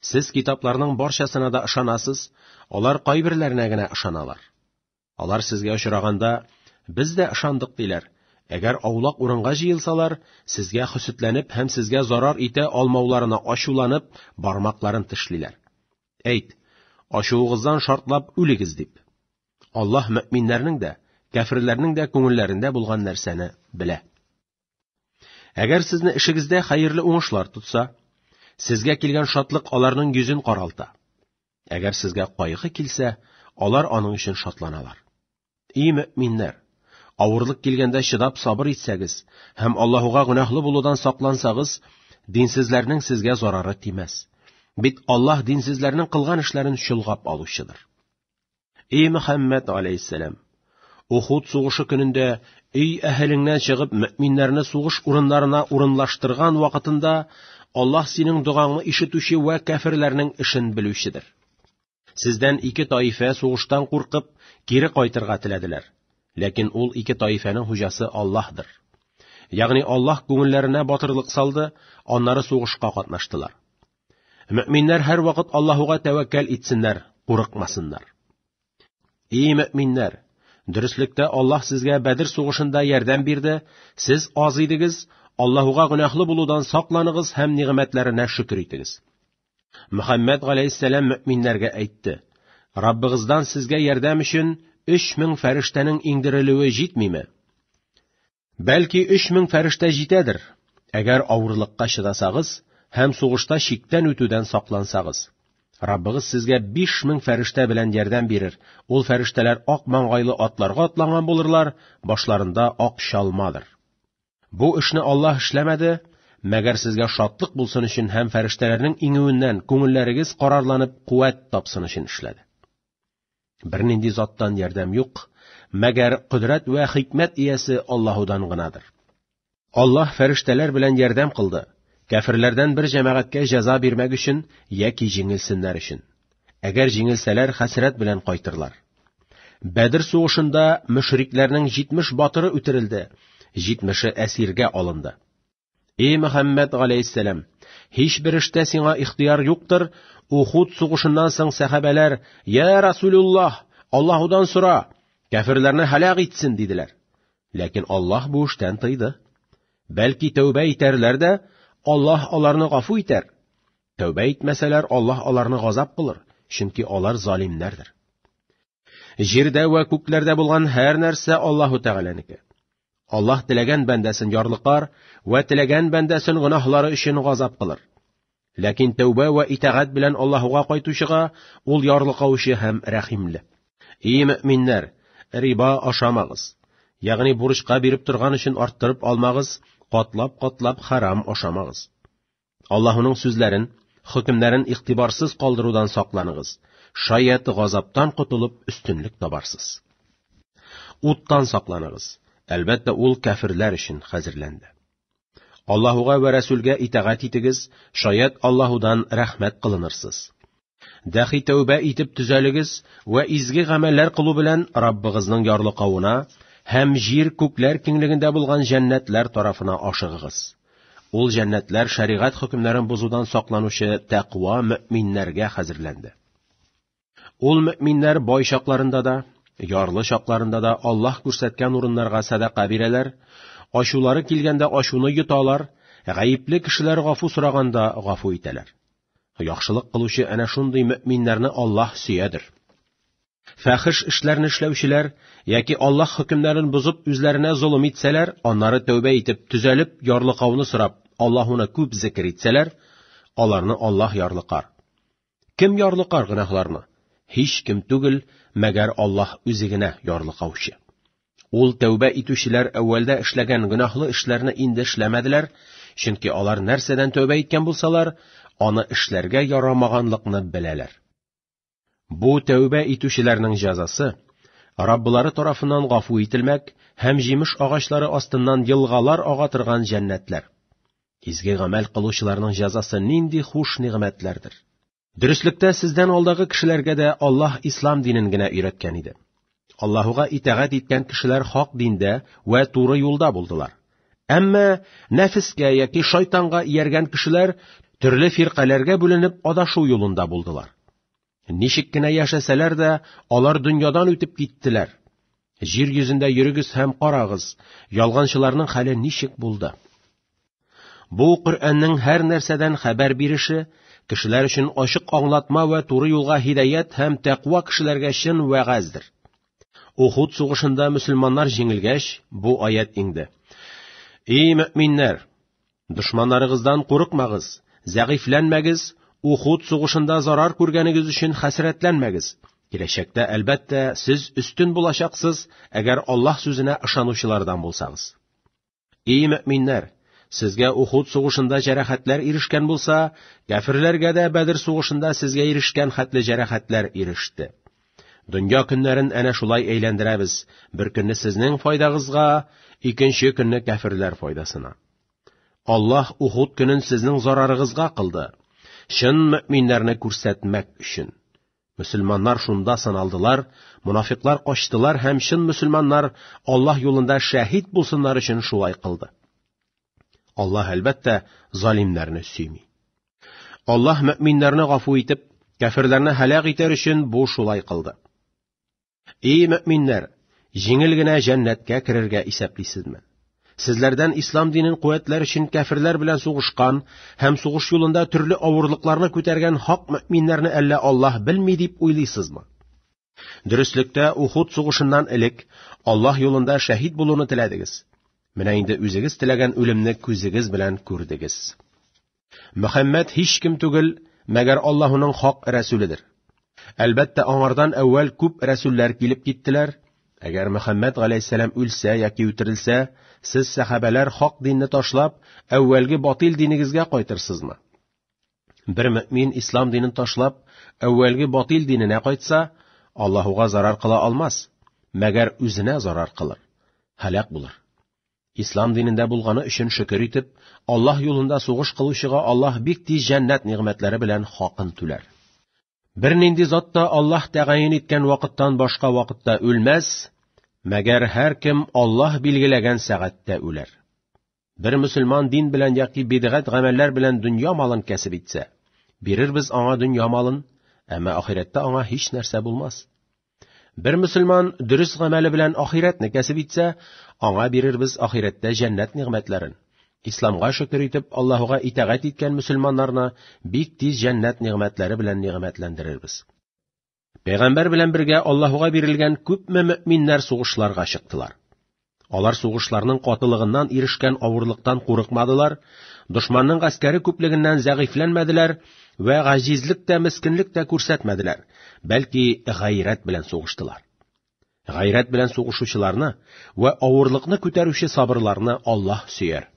Siz kitапларның барчасына да ышанасыз, алар кайберләренә генә ышаналар. Алар сезгә очраганда, без дә ышандык диләр. Әгәр аулак урынга җыелсалар, сезгә хөсетләнеп һәм сезгә зарар итә алмауларына ачуланып, бармакларын тешлиләр. Әйт, ачуыгыздан шартлап үлегез дип. Аллаһ мөэминнәрнең дә, кафирләрнең дә күңелләрендә булган нәрсәне белә. Әгәр сезне эшегездә хәерле уңышлар тотса, сезгә килгән шатлык аларның йөзен каралта. Әгәр сезгә кайгы килсә, алар аның өчен шатланалар. И мөэминнәр, авырлык килгәндә чыдап сабыр итсәгез һәм Аллаһуга гөнаһлы булудан саклансагыз, динсезләрнең sizгә зарары тимәс. Бит Аллаһ динсезләрнең кылган эшләрен чолгап алучыдыр. И Мөхәммәд алейһиссәлам, Ухуд сугышы көнендә өй әһелеңнән чыгып мөэминнәрне сугыш урыннарына урынлаштырган вакытында Аллаһ синең дугаңны ишетүче вә кафирләрнең эшен белүчедер. Сездән ике таифа сугыштан куркып кире кайтырга теләделәр. Ләкин ул ике таифаның хуҗасы Аллаһдыр. Ягъни Аллаһ күңелләренә батырлык салды, аннары сугышка катнаштылар. Мөэминнәр һәр вакыт Аллаһуга тәвәккәл итсеннәр, курыкмасыннар. И мөэминнәр, дөреслектә Аллаһ сезгә Бәдр сугышында ярдәм бирде, сез аз идегез, Аллаһуга гөнаһлы булудан сакланыгыз һәм нигъмәтләренә шөкр итегез. Мөхәммәд галәйһиссәлам мөэминнәргә әйтте: Раббыгыздан сезгә ярдәм өчен 3000 фәрештәнең иңдерелүе җитмиме? Бәлки 3000 фәрештә җитәдер, әгәр авырлыкка чыдасагыз һәм сугышта чиктән үтүдән саклансагыз. Раббыгыз сезгә 5000 фәрештә белән ярдәм бирер. Ул фәрештәләр ак маңгайлы атларга атланган булырлар, башларында ак чалмадыр. Бу эшне Аллаһ эшләмәде, мәгәр сезгә шатлык булсын өчен һәм фәрештәләрнең иңүеннән күңелләрегез карарланып куәт тапсын өчен эшләде. Бернинди заттан ярдәм юк, мәгәр кудрат вә хикмәт иясе Аллаһудан гынадыр. Аллаһ фәрештәләр белән ярдәм кылды. Кафирләрдән бер җәмәгатькә җәза бирмәк өчен яки җиңелсеннәр өчен. Әгәр җиңелсәләр, хәсрәт белән кайтырлар. Бәдр сугышында мөшрикләрнең 70 батыры үтерелде, 70-е әсиргә алынды. И Мөхәммәд галәйһиссәлам, һичбер эштә сиңа ихтияр юктыр. Ухуд сугышыннан соң сахабәләр: "Я Расулуллаһ, Аллаһудан сора, кафирләрне һәлак итсен", диделәр. Ләкин Аллаһ бу эштән тыйды. Бәлки тәүбә итәрләр дә, Аллаһ аларны гафу итәр. Тәүбә итмәсәләр, Аллаһ аларны газап кылыр, чөнки алар залимнәрдер. Җирдә вә күкләрдә булган һәр нәрсә Аллаһу Тәгаләнеке. Аллаһ теләгән бәндәсен ярлыкар вә теләгән бәндәсен гөнаһлары өчен газап кылыр. Ләкин тәүбә вә итагать белән Аллаһуга кайтучыга ул ярлыкаучы һәм рәхимле. И мөэминнәр, риба ашамагыз. Ягъни бурычка биреп торган өчен арттырып алмагыз, катлап-катлап харам ашамагыз. Аллаһуның сүзләрен, хөкемнәрен игътибарсыз калдырудан сакланыгыз. Шаят газаптан кутылып өстенлек табарсыз. Уттан сакланыгыз. Әлбәттә, ул кафирләр өчен хәзерләнде. Аллаһуга вә Рәсүлгә итагать итегез, шаят Аллаһудан рәхмәт кылынырсыз. Дәхи тәүбә итеп төзәлегез вә изге гамәлләр кылу белән Раббыгызның ярлыкавына һәм җир күкләр киңлегендә булган җәннәтләр тарафына ашыгыгыз. Ул җәннәтләр шәригать хөкемнәрен бузудан сакланучы тәкъва мөэминнәргә хәзерләнде. Ул мөэминнәр бай чакларында да, ярлы чакларында да Аллаһ күрсәткән урыннарга садака бирәләр, ачулары килгәндә ачуны йоталар, гаепле кешеләр гафу сораганда гафу итәләр. Яхшылык кылучы әнә шундый мөэминнәрне Аллаһ сөядер. Фәхиш эшләрне эшләүчеләр яки Аллаһ хөкемнәрен бузып үзләренә зулым итсәләр, аннары тәүбә итеп, төзәлеп, ярлыкауны сорап, Аллаһуны күп зикр итсәләр, аларны Аллаһ ярлыкар. Кем ярлыкар гөнаһларны? Һич кем түгел, мәгәр Аллаһ үзе генә ярлыкаучы. Ул тәүбә итүчеләр әүвәлдә эшләгән гөнаһлы эшләрне инде эшләмәделәр, чөнки алар нәрсәдән тәүбә иткән булсалар, аны эшләргә ярамаганлыкны беләләр. Бу тәүбә итүчеләрнең җәзасы Раббылары тарафыннан гафу ителмәк һәм җимеш агачлары астыннан елгалар ага торган җәннәтләр. Изге гамәл кылучыларның җәзасы нинди хуш нигъмәтләрдер. Дөреслектә сездән алдагы кешеләргә дә Аллаһ ислам динен генә өйрәткән иде. Аллаһуга итагать иткән кешеләр хак диндә вә туры юлда булдылар. Әмма нәфескә яки шайтанга ияргән кешеләр Төрле фиркаләргә бүленеп адашу юлында булдылар. Ничек кенә яшәсәләр дә, алар дөньядан үтеп киттеләр. Җир йөзендә йөрегез һәм карагыз, ялганчыларның хәле ничек булды. Бу Коръәннең һәр нәрсәдән хәбәр биреше, кешеләр өчен ачык аңлатма вә туры юлга һидаят һәм тәкъва кешеләргә чын вәгазьдер. Ухуд сугышында мөселманнар җиңелгәч, бу аят инде. И мөэминнәр, дошманнарыгыздан курыкмагыз, зәгыйфләнмәгез, Ухуд сугышында зарар күргәнегез өчен хәсрәтләнмәгез. Киләчәктә әлбәттә сез өстен булачаксыз, әгәр Аллаһ сүзенә ышанучылардан булсагыз. И мөэминнәр, сезгә Ухуд сугышында җәрәхәтләр ирешкән булса, кафирләргә дә Бәдр сугышында сезгә ирешкән хәтле җәрәхәтләр иреште. Дөнья көннәрен әнә шулай әйләндерәбез, бер көнне сезнең файдагызга, икенче көнне кафирләр файдасына. Аллаһ Ухуд көнен сезнең зарарыгызга кылды, чын мөэминнәрне күрсәтмәк өчен. Мөселманнар шунда саналдылар, мунафиклар качтылар һәм чын мөселманнар Аллаһ юлында шәһид булсыннар өчен шулай кылды. Аллаһ әлбәттә залимнәрне сөйми. Аллаһ мөэминнәрне гафу итеп, кафирләрне һәлак итәр өчен бу шулай кылды. И мөэминнәр, җиңел генә җәннәткә керергә исәплисезме? Сезләрдән ислам динен куәтләр өчен кафирләр белән сугышкан һәм сугыш юлында төрле авырлыкларны күтәргән хак мөэминнәрне әллә Аллаһ белми дип уйлыйсызмы? Дөреслектә Ухуд сугышыннан элек Аллаһ юлында шәһид булуны теләдегез. Менә инде үзегез теләгән үлемне күзегез белән күрдегез. Мөхәммәд һич кем түгел, мәгәр Аллаһның хак рәсүледер. Әлбәттә аңардан әүвәл күп рәсүлләр килеп киттеләр. Әгәр Мөхәммәд галәйһиссәлам үлсә яки үтерелсә, сез сахабалар хак динне ташлап, әүвәлге батил динегезгә кайтырсызмы? Бер мөэмин ислам динен ташлап, әүвәлге батил диненә кайтса, Аллаһуга зарар кыла алмас, мәгәр үзенә зарар кылыр, һәлак булыр. Ислам динендә булганы өчен шөкер итеп, Аллаһ юлында сугыш кылучыга Аллаһ бик тиз җәннәт нигъмәтләре белән хакын түләр. Бер нинди зат та Аллаһ тәгаен иткән вакыттан башка вакытта үлмәс, мәгәр һәр кем Аллаһ билгеләгән сәгатьтә үләр. Бер мөселман дин белән яки бидгать гамәлләр белән дөнья малын кәсеп итсә, бирербез аңа дөнья малын, әмма ахирәттә аңа һич нәрсә булмас. Бер мөселман дөрес гамәле белән ахирәтне кәсеп итсә, аңа бирербез ахирәттә җәннәт нигъмәтләрен. Исламга шөкер итеп, Аллаһуга итагать иткән мөселманнарны бик тиз җәннәт нигъмәтләре белән нигъмәтләндерербез. Пәйгамбәр белән бергә Аллаһуга бирелгән күпме мөэминнәр сугышларга чыктылар. Алар сугышларның катылыгыннан ирешкән авырлыктан курыкмадылар, дошманның гаскәре күплегеннән зәгыйфләнмәделәр вә гаҗизлек тә, мискинлек тә күрсәтмәделәр, бәлки гайрәт белән сугыштылар. Гайрәт белән сугышучыларны вә авырлыкны күтәрүче сабырларны Аллаһ сөяр.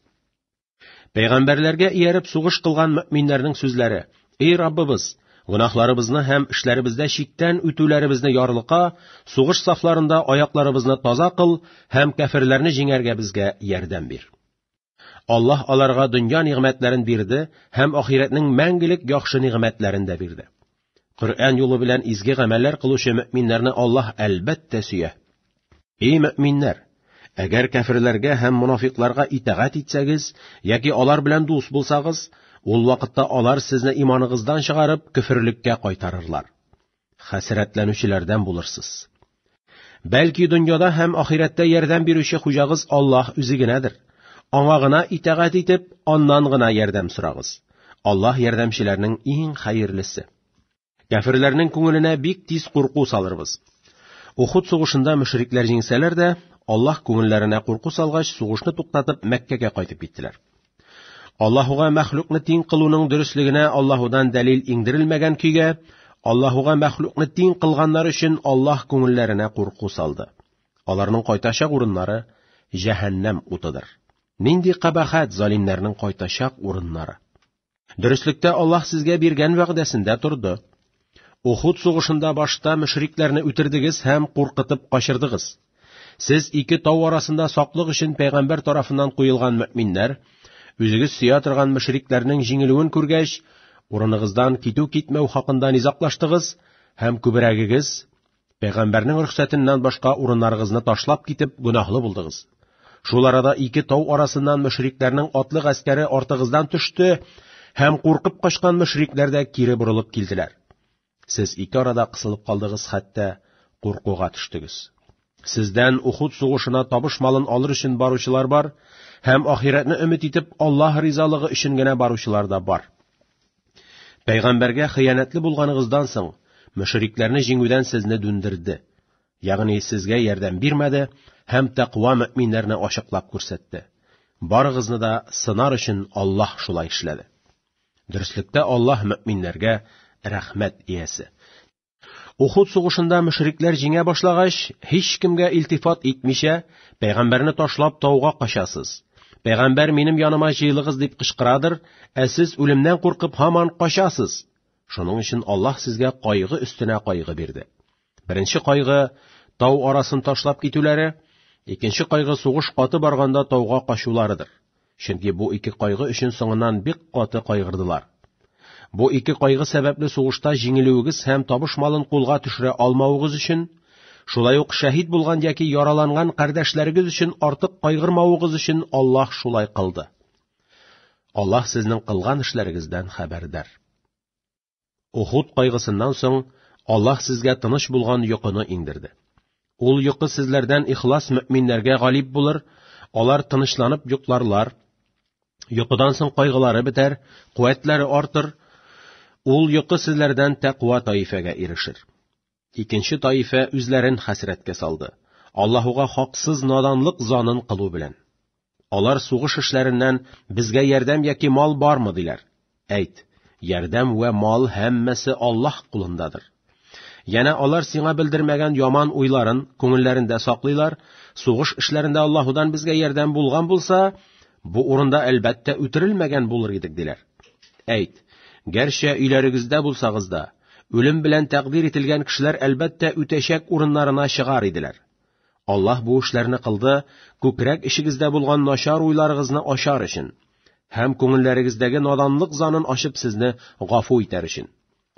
Пәйгамбәрләргә ияреп сугыш кылган мөэминнәрнең сүзләре: "Эй Раббыбыз, гынаһларыбызны һәм эшләребездә чиктән үтүләребезне ярлыка, сугыш сафларында аякларыбызны таза кыл һәм кафирләрне җиңәргә безгә ярдәм бир." Аллаһ аларга дөнья нигъмәтләрен бирде һәм ахирәтнең мәңгелек яхшы нигъмәтләрен дә бирде. Коръән юлы белән изге гамәлләр кылучы мөэминнәрне Аллаһ әлбәттә сөя. Эй мөэминнәр, әгәр кафирләргә һәм мунафикларга итагать итсәгез, яки алар белән дус булсагыз, ул вакытта алар сезне иманыгыздан чыгарып, күферлеккә кайтарырлар. Хәсрәтләнүчеләрдән булырсыз. Бәлки дөньяда һәм ахирәттә ярдәм бирүче хуҗагыз Аллаһ үзе генәдер. Аңа гына итагать итеп, аннан гына ярдәм сорагыз. Аллаһ ярдәмчеләрнең иң хәерлесе. Кафирләрнең күңеленә бик тиз курку салырбыз. Ухуд сугышында мөшрикләр җиңсәләр дә, Аллаһ күңелләренә курку салгач, сугышны туктатып, Мәккәгә кайтып киттеләр. Аллаһуга мәхлукны тиң кылуның дөрестлегенә Аллаһудан дәлил иңдерелмәгән көйгә, Аллаһуга мәхлукны тиң кылганнар өчен Аллаһ күңелләренә курку салды. Аларның кайтачак урыннары җәһәннәм утыдыр. Нинди кабахәт залимнәрнең кайтачак урыннары. Дөрестлектә Аллаһ сезгә биргән вәгъдәсендә торды. Ухуд сугышында башта мөшрикләрне үтердегез һәм куркытып качырдыгыз. Сез ике тау арасында саклык өчен пәйгамбәр тарафыннан куелган мөэминнәр, үзегез сөя торган мөшрикләрнең җиңелүен күргәч, урыныгыздан китү-китмәү хакында низаклаштыгыз һәм күбрәгегез пәйгамбәрнең рөхсәтеннән башка урыннарыгызны ташлап китеп гөнаһлы булдыгыз. Шул арада ике тау арасыннан мөшрикләрнең атлы гаскәре артыгыздан төште һәм куркып качкан мөшрикләр дә кире борылып килделәр. Сез ике арада кысылып калдыгыз, хәтта куркуга төштегез. Сездән Ухуд сугышына табыш малын алыр өчен баручылар бар, һәм ахиратны өмет итеп Аллаһ ризалыгы өчен генә баручылар да бар. Пәйгамбәргә хыянәтле булганыгыздан соң, мөшрикләрне җиңүдән сезне дүндерде. Ягъни сезгә ярдәм бирмәде һәм тәкъва мөэминнәрне ачыклап күрсәтте. Барыгызны да сынар өчен Аллаһ шулай эшләде. Дөреслектә Аллаһ мөэминнәргә рәхмәт иясе. Ухуд сугышында мөшрикләр җиңә башлагач, һич кемгә илтифат итмичә, пәйгамбәрне ташлап тауга качасыз. Пәйгамбәр минем яныма җыелыгыз дип кычкырадыр, ә сез үлемнән куркып һаман качасыз. Шуның өчен Аллаһ сезгә кайгы өстенә кайгы бирде. Беренче кайгы тау арасын ташлап китүләре, икенче кайгы сугыш каты барганда тауга качуларыдыр. Чөнки бу ике кайгы өчен соңыннан бик каты кайгырдылар. Бу ике кайгы сәбәпле сугышта җиңелүегез һәм табыш малын кулга төшерә алмавыгыз өчен, шулай ук шәһид булган яки яраланган кардәшләрегез өчен артык кайгырмавыгыз өчен Аллаһ шулай кылды. Аллаһ сезнең кылган эшләрегездән хәбәрдар. Ухуд кайгысыннан соң Аллаһ сезгә тыныч булган йокыны иңдерде. Ул йокы сезләрдән ихлас мөэминнәргә галиб булыр, алар тынычланып йокларлар. Йокыдан соң кайгылары бетәр, куәтләре артыр. Ул йокы сезләрдән тәкъва таифәгә ирешер. Икенче таифә үзләрен хәсрәткә салды. Аллаһуга хаксыз наданлык занын кылу белән. Алар сугыш эшләреннән безгә ярдәм яки мал бармы диләр. Әйт, ярдәм вә мал һәммәсе Аллаһ кулындадыр. Яна алар сиңа белдермәгән яман уйларын күңелләрендә саклыйлар. Сугыш эшләрендә Аллаһудан безгә ярдәм булган булса, бу урында әлбәттә үтерелмәгән булыр идек диләр. Әйт, гәрчә өйләрегездә булсагыз да, үлем белән тәкъдир ителгән кешеләр әлбәттә үтәчәк урыннарына чыгар иделәр. Аллаһ бу эшләрне кылды, күкрәк ишегездә булган начар уйларыгызны ачар өчен, һәм күңелләрегездәге наданлык занын ачып сезне гафу итәр өчен.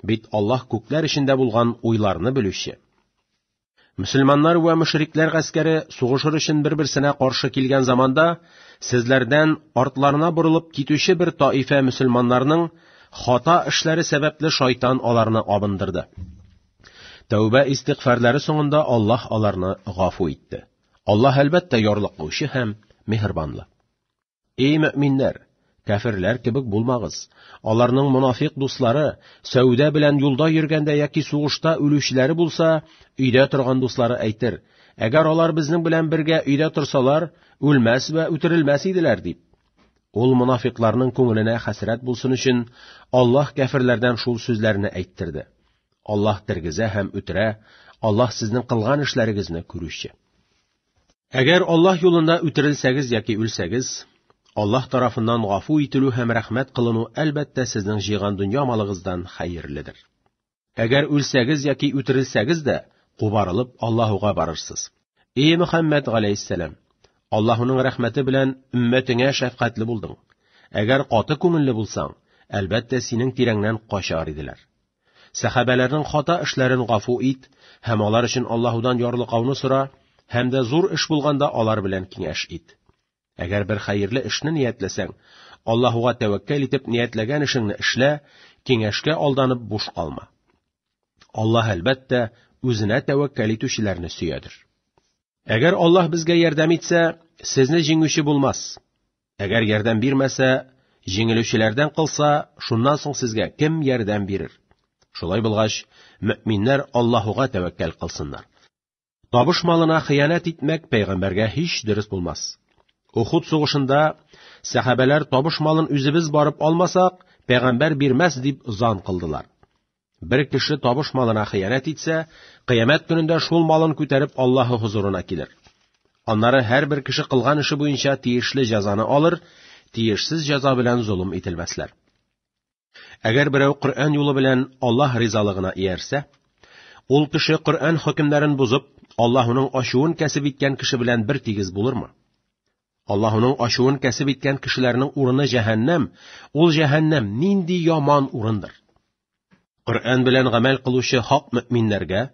Бит Аллаһ күкләр эчендә булган уйларны белүче. Мөселманнар вә мөшрикләр гаскәре сугышыр өчен бер-берсенә каршы килгән заманда, сезләрдән артларына борылып китүче бер таифа мөселманнарның хата эшләре сәбәпле шайтан аларны абындырды. Тәүбә истигъфарлары соңында Аллаһ аларны гафу итте. Аллаһ әлбәттә ярлыклаучы һәм мехрибанлы. Эй мөэминнәр, кафирләр кебек булмагыз. Аларның мунафиq дуслары сәүдә белән юлда йөргәндә яки сугышта үлүчеләре булса, өйдә торган дуслары әйтер: "Әгәр алар безнең белән бергә өйдә торсалар, үлмәс вә үтерелмәс иделәр" дип. Ул мунафикларның күңеленә хәсрәт булсын өчен Аллаһ кафирләрдән шул сүзләрне әйттерде. Аллаһ тергезә һәм үтерә, Аллаһ сезнең кылган эшләрегезне күрүче. Әгәр Аллаһ юлында үтерелсәгез яки үлсәгез, Аллаһ тарафыннан гафу ителү һәм рәхмәт кылыну әлбәттә сезнең җыйган дөнья малыгыздан хәерледер. Әгәр үлсәгез яки үтерелсәгез дә, кубарылып Аллаһуга барырсыз. Эй Мөхәммәд галәйһиссәлам, Аллаһуның рәхмәте белән өммәтеңә шәфкатьле булдың. Әгәр каты күңелле булсаң, әлбәттә синең тирәңнән качар иделәр. Сахабаларның хата эшләрен гафу ит һәм алар өчен Аллаһудан ярлыгауны сора, һәм дә зур эш булганда алар белән киңәш ит. Әгәр бер хәерле эшне ниятләсәң, Аллаһуга тәвәккәл итеп ниятләгән эшеңне эшлә, киңәшкә алданып буш калма. Аллаһ әлбәттә үзенә тәвәккәл итүчеләрне сөядер. Әгәр Аллаһ безгә ярдәм итсә, сезне җиңүче булмас. Әгәр ярдәм бирмәсә, җиңелүчеләрдән кылса, шуннан соң сезгә кем ярдәм бирер? Шулай булгач, мөэминнәр Аллаһуга тәвәккәл кылсыннар. Табыш малына хыянәт итмәк пәйгамбәргә һич дөрес булмас. Ухуд сугышында сахабалар табыш малын үзебез барып алмасак, пәйгамбәр бирмәс дип зан кылдылар. Бер кеше табыш малына хыянәт итсә, кыямәт көнендә шул малын күтәреп Аллаһ хузурына килер. Аннары һәрбер кеше кылган эше буенча тиешле җәзаны алыр, тиешсез җәза белән зулым ителмәсләр. Әгәр берәү Коръән юлы белән Аллаһ ризалыгына иярсә, ул кеше Коръән хөкемнәрен бузып, Аллаһуның ачуын кәсеп иткән кеше белән бер тигез булырмы? Аллаһуның ачуын кәсеп иткән кешеләрнең урыны җәһәннәм, ул җәһәннәм нинди яман урындыр. Коръән белән гамәл кылучы хак мөэминнәргә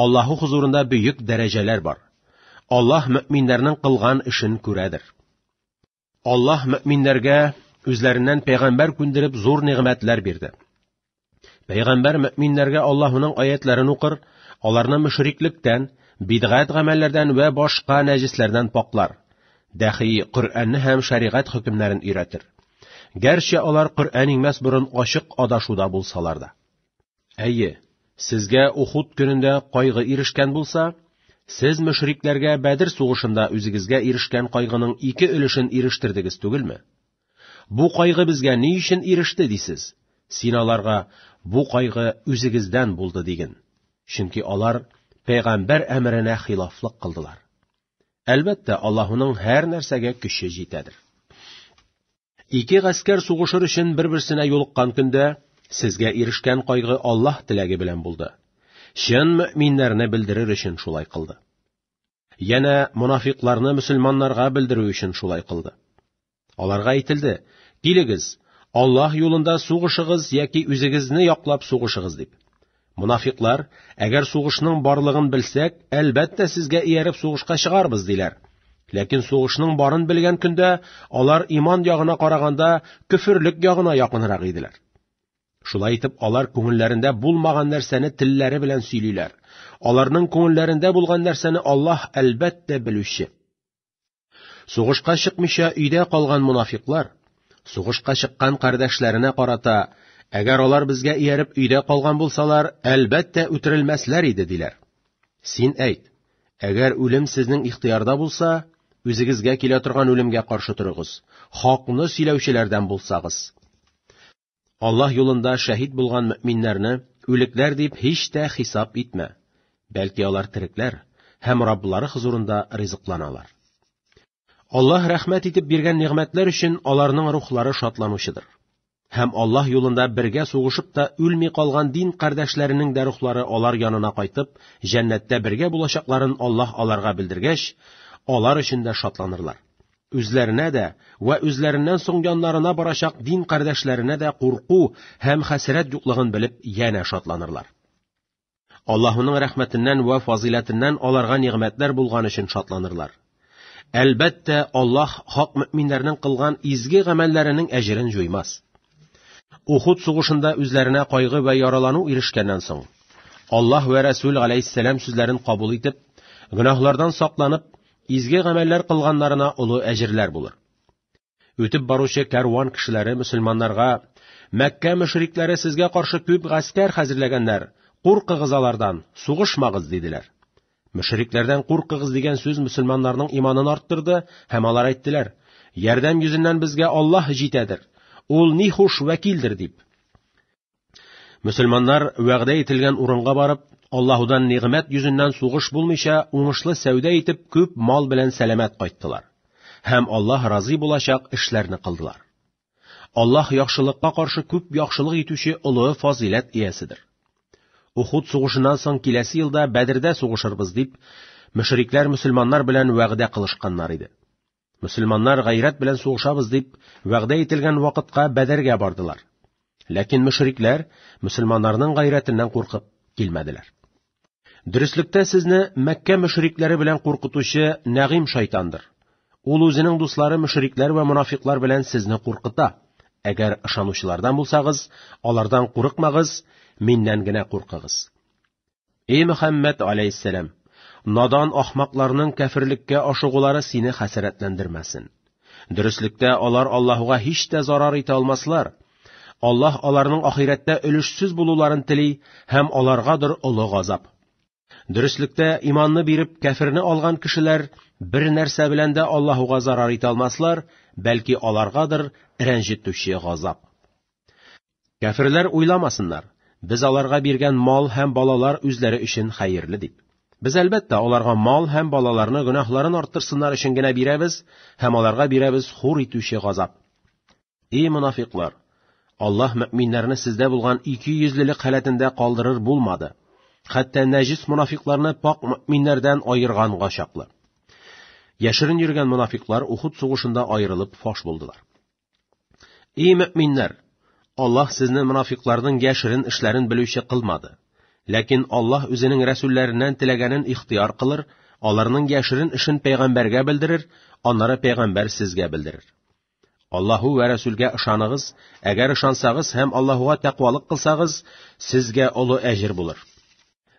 Аллаһ хузурында бөек дәрәҗәләр бар. Аллаһ мөэминнәрнең кылган эшен күрәдер. Аллаһ мөэминнәргә үзләреннән пәйгамбәр күндереп зур нигъмәтләр бирде. Пәйгамбәр мөэминнәргә Аллаһының аятларын укыр, аларны мөшриклектән, бидгать гамәлләрдән вә башка нәҗисләрдән паклар. Дәхи Коръәнне һәм шәригать хөкемнәрен өйрәтер. Гәрчә алар Коръән иңмәс борын ачык адашуда булсалар да. Әйе, сезгә Ухуд көнендә кайгы ирешкән булса, сез мөшрикләргә Бәдер сугышында үзегезгә ирешкән кайгының 2 өлешен ирештердегез түгелме? Бу кайгы безгә ни өчен иреште дисез? Син аларга бу кайгы үзегездән булды диген. Чөнки алар пәйгамбәр әмренә хилафлык кылдылар. Әлбәттә, Аллаһның һәр нәрсәгә көче җитәдер. 2 гаскәр сугышыр өчен бер-берсенә юлыккан көндә сезгә ирешкән кайгы Аллаһ теләге белән булды. Чын мөэминнәрне белдерер өчен шулай кылды. Яна мунафикларны мөселманнарга белдерү өчен шулай кылды. Аларга әйтелде: "Килегез, Аллаһ юлында сугышыгыз яки үзегезне яклап сугышыгыз" дип. Мунафиклар, әгәр сугышның барлыгын белсәк, әлбәттә сезгә ияреп сугышка чыгарбыз диләр. Ләкин сугышның барын белгән көндә алар иман ягына караганда көферлек ягына якынрак иделәр. Шулай итеп, алар күңелләрендә булмаган нәрсәне телләре белән сөйлиләр. Аларның күңелләрендә булган нәрсәне Аллаһ әлбәттә белүче. Сугышка чыкмыйча өйдә калган мунафиклар сугышка чыккан кардәшләренә карата: "Әгәр алар безгә ияреп өйдә калган булсалар, әлбәттә үтерелмәсләр иде" диләр. Син әйт: "Әгәр үлем сезнең ихтыярда булса, үзегезгә килә торган үлемгә каршы торыгыз. Хакны сөйләүчеләрдән булсагыз." Аллаһ юлында шәһид булган мөэминнәрне үлекләр дип һич тә хисап итмә. Бәлки алар терекләр һәм Рабблары хузурында ризыкланалар. Аллаһ рәхмәт итеп биргән нигъмәтләр өчен аларның рухлары шатланучыдыр. Һәм Аллаһ юлында бергә сугышып та үлми калган дин кардәшләренең дә рухлары алар янына кайтып, җәннәттә бергә булачакларын Аллаһ аларга белдергәч, алар өчен дә шатланырлар. Үзләренә дә вә үзләреннән соң яннарына барачак дин кардәшләренә дә курку һәм хәсрәт юклыгын белеп янә шатланырлар. Аллаһның рәхмәтеннән вә фазиләтеннән аларга нигъмәтләр булган өчен шатланырлар. Әлбәттә, Аллаһ хак мөэминнәрнең кылган изге гамәлләренең әҗерен җуймас. Ухуд сугышында үзләренә кайгы вә яралану ирешкәннән соң, Аллаһ вә Рәсүл алейһиссәлам сүзләрен кабул итеп, гөнаһлардан сакланып, изге гамәлләр кылганнарына олы әҗерләр булыр. Үтеп баручы кәрван кешеләре мөселманнарга: "Мәккә мөшрикләре сезгә каршы күп гаскәр хәзерләгәннәр, куркыгыз алардан, сугышмагыз" диделәр. Мөшрикләрдән куркыгыз дигән сүз мөселманнарның иманын арттырды һәм алар әйттеләр: "Ярдәм йөзеннән безгә Аллаһ җитәдер. Ул ни хуш вәкилдер" дип. Мөселманнар вәгъдә ителгән урынга барып, Аллаһудан нигъмәт йөзеннән сугыш булмыйча уңышлы сәүдә итеп күп мал белән сәламәт кайттылар. Һәм Аллаһ разый булачак эшләрне кылдылар. Аллаһ яхшылыкка каршы күп яхшылык итүче олы фазиләт ияседер. Ухуд сугышыннан соң киләсе елда Бәдердә сугышырбыз дип, мөшрикләр мөселманнар белән вәгъдә кылышканнар иде. Мөселманнар гайрәт белән сугышабыз дип, вәгъдә ителгән вакытка Бәдергә бардылар. Ләкин мөшрикләр мөселманнарның гайрәтеннән куркып килмәделәр. Дөреслектә сезне Мәккә мөшрикләре белән куркытучы Нәгыйм шайтандыр. Ул үзенең дуслары мөшрикләр вә мунафиклар белән сезне куркыта. Әгәр ышанучылардан булсагыз, алардан курыкмагыз, миннән генә куркыгыз. Эй Мөхәммәд алейһиссәлам, надан ахмакларның кафирлеккә ашыгулары сине хәсрәтләндермәсен. Дөреслектә алар Аллаһуга һич тә зарар итә алмаслар. Аллаһ аларның ахирәттә өлешсез булуларын тели һәм аларгадыр олы газап. Дөреслектә иманны биреп кафирне алган кешеләр бер нәрсә белән дә Аллаһуга зарар итә алмаслар, бәлки аларгадыр рәнҗетүче газап. Кафирләр уйламасыннар: "Без аларга биргән мал һәм балалар үзләре өчен хәерле" дип. Без әлбәттә аларга мал һәм балаларны гөнаһларын арттырсыннар өчен генә бирәбез һәм аларга бирәбез хур итүче газап. Эй мунафиклар, Аллаһ мөэминнәрне сездә булган 200лелек халәтендә калдырыр булмады. Хәтта нәҗис мунафикларны пак мөэминнәрдән айырганга чаклы. Яшерен йөргән мунафиклар Ухуд сугышында аерылып фаш булдылар. Эй мөэминнәр, Аллаһ сезне мунафикларның яшерен эшләрен белүче кылмады. Ләкин Аллаһ үзенең рәсүлләреннән теләгәнен ихтияр кылыр, аларның яшерен эшен пәйгамбәргә белдерер, аннары пәйгамбәр сезгә белдерер. Аллаһу ва Расулгә ышаныгыз, әгәр ышансагыз һәм Аллаһуга тәкъвалык кылсагыз, сезгә олы әҗер булыр.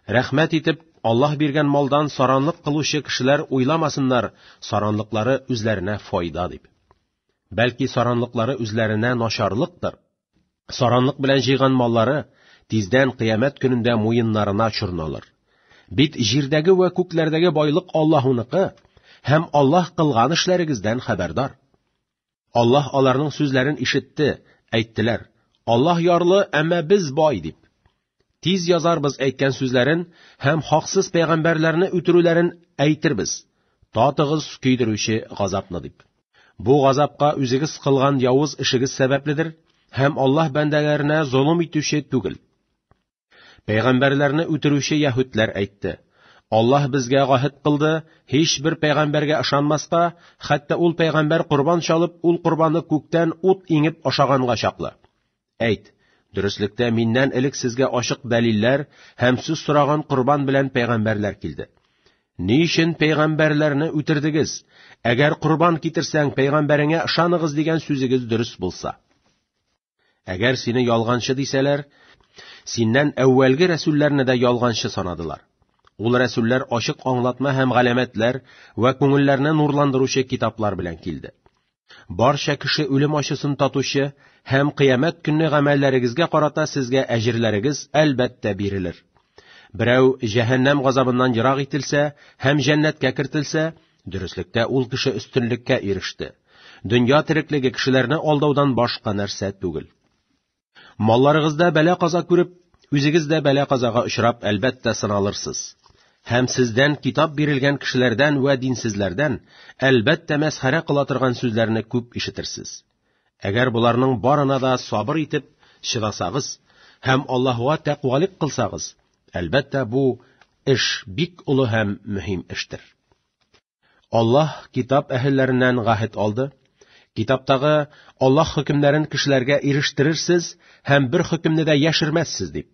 Рәхмәт итеп, Аллаһ биргән малдан саранлык кылучы кешеләр уйламасыннар, саранлыклары үзләренә файда дип. Бәлки саранлыклары үзләренә начарлыктыр. Саранлык белән җыйган маллары тиздән кыямәт көнендә муеннарына чорналыр. Бит җирдәге ва күкләрдәге байлык Аллаһуныкы һәм Аллаһ кылган эшләрегездән хәбәрдар. Аллаһ аларның сүзләрен ишетте, әйттеләр: Аллаһ ярлы, әмма без бай дип. Тиз язарбыз әйткән сүзләрен һәм хаксыз пәйгамбәрләрне үтерүләрен әйтербез. Татыгыз көйдерүче газапны дип. Бу газапка үзегез кылган явыз эшегез сәбәпледер һәм Аллаһ бәндәләренә зулым итүче түгел. Пәйгамбәрләрне үтерүче яһүдләр әйтте: Аллаһ безгә гахит кылды, һич бер пәйгамбәргә ышанмаска, хәтта ул пәйгамбәр курбан чалып, ул курбанны күктән ут иңеп ашаганга чаклы. Әйт, дөреслектә миннән элек сезгә ачык дәлилләр һәм сүз сораган курбан белән пәйгамбәрләр килде. Ни өчен пәйгамбәрләрне үтердегез? Әгәр курбан китерсәң, пәйгамбәреңә ышаныгыз дигән сүзегез дөрес булса. Әгәр сине ялганчы дисәләр, синнән әүвәлге рәсүлләрне дә ялганчы санадылар. Ул рәсүлләр ачык аңлатма һәм галәмәтләр ва күңелләрне нурландыручы китаплар белән килде. Барча кеше үлем ачысын татучы һәм кыямәт көнне гамәлләрегезгә карата сезгә әҗерләрегез әлбәттә бирелер. Берәү җәһәннәм газабыннан ерак ителсә һәм җәннәткә кертелсә, дөреслектә ул кеше өстенлеккә иреште. Дөнья тереклеге кешеләрне алдаудан башка нәрсә түгел. Малларыгызда бәла-каза күреп, үзегез дә бәла-казага очрап әлбәттә сыналырсыз. Һәм сездән китап бирелгән кешеләрдән вә динсезләрдән әлбәттә мәсхәрә кыла торган сүзләрне күп ишетерсез. Әгәр буларның барына да сабыр итеп чыдасагыз һәм Аллаһуга тәкъвалык кылсагыз, әлбәттә бу эш бик улы һәм мөһим эштер. Аллаһ китап әһелләреннән гахит алды. Китаптагы Аллаһ хөкемнәрен кешеләргә ирештерерсез һәм бер хөкемне дә яшермәссез дип.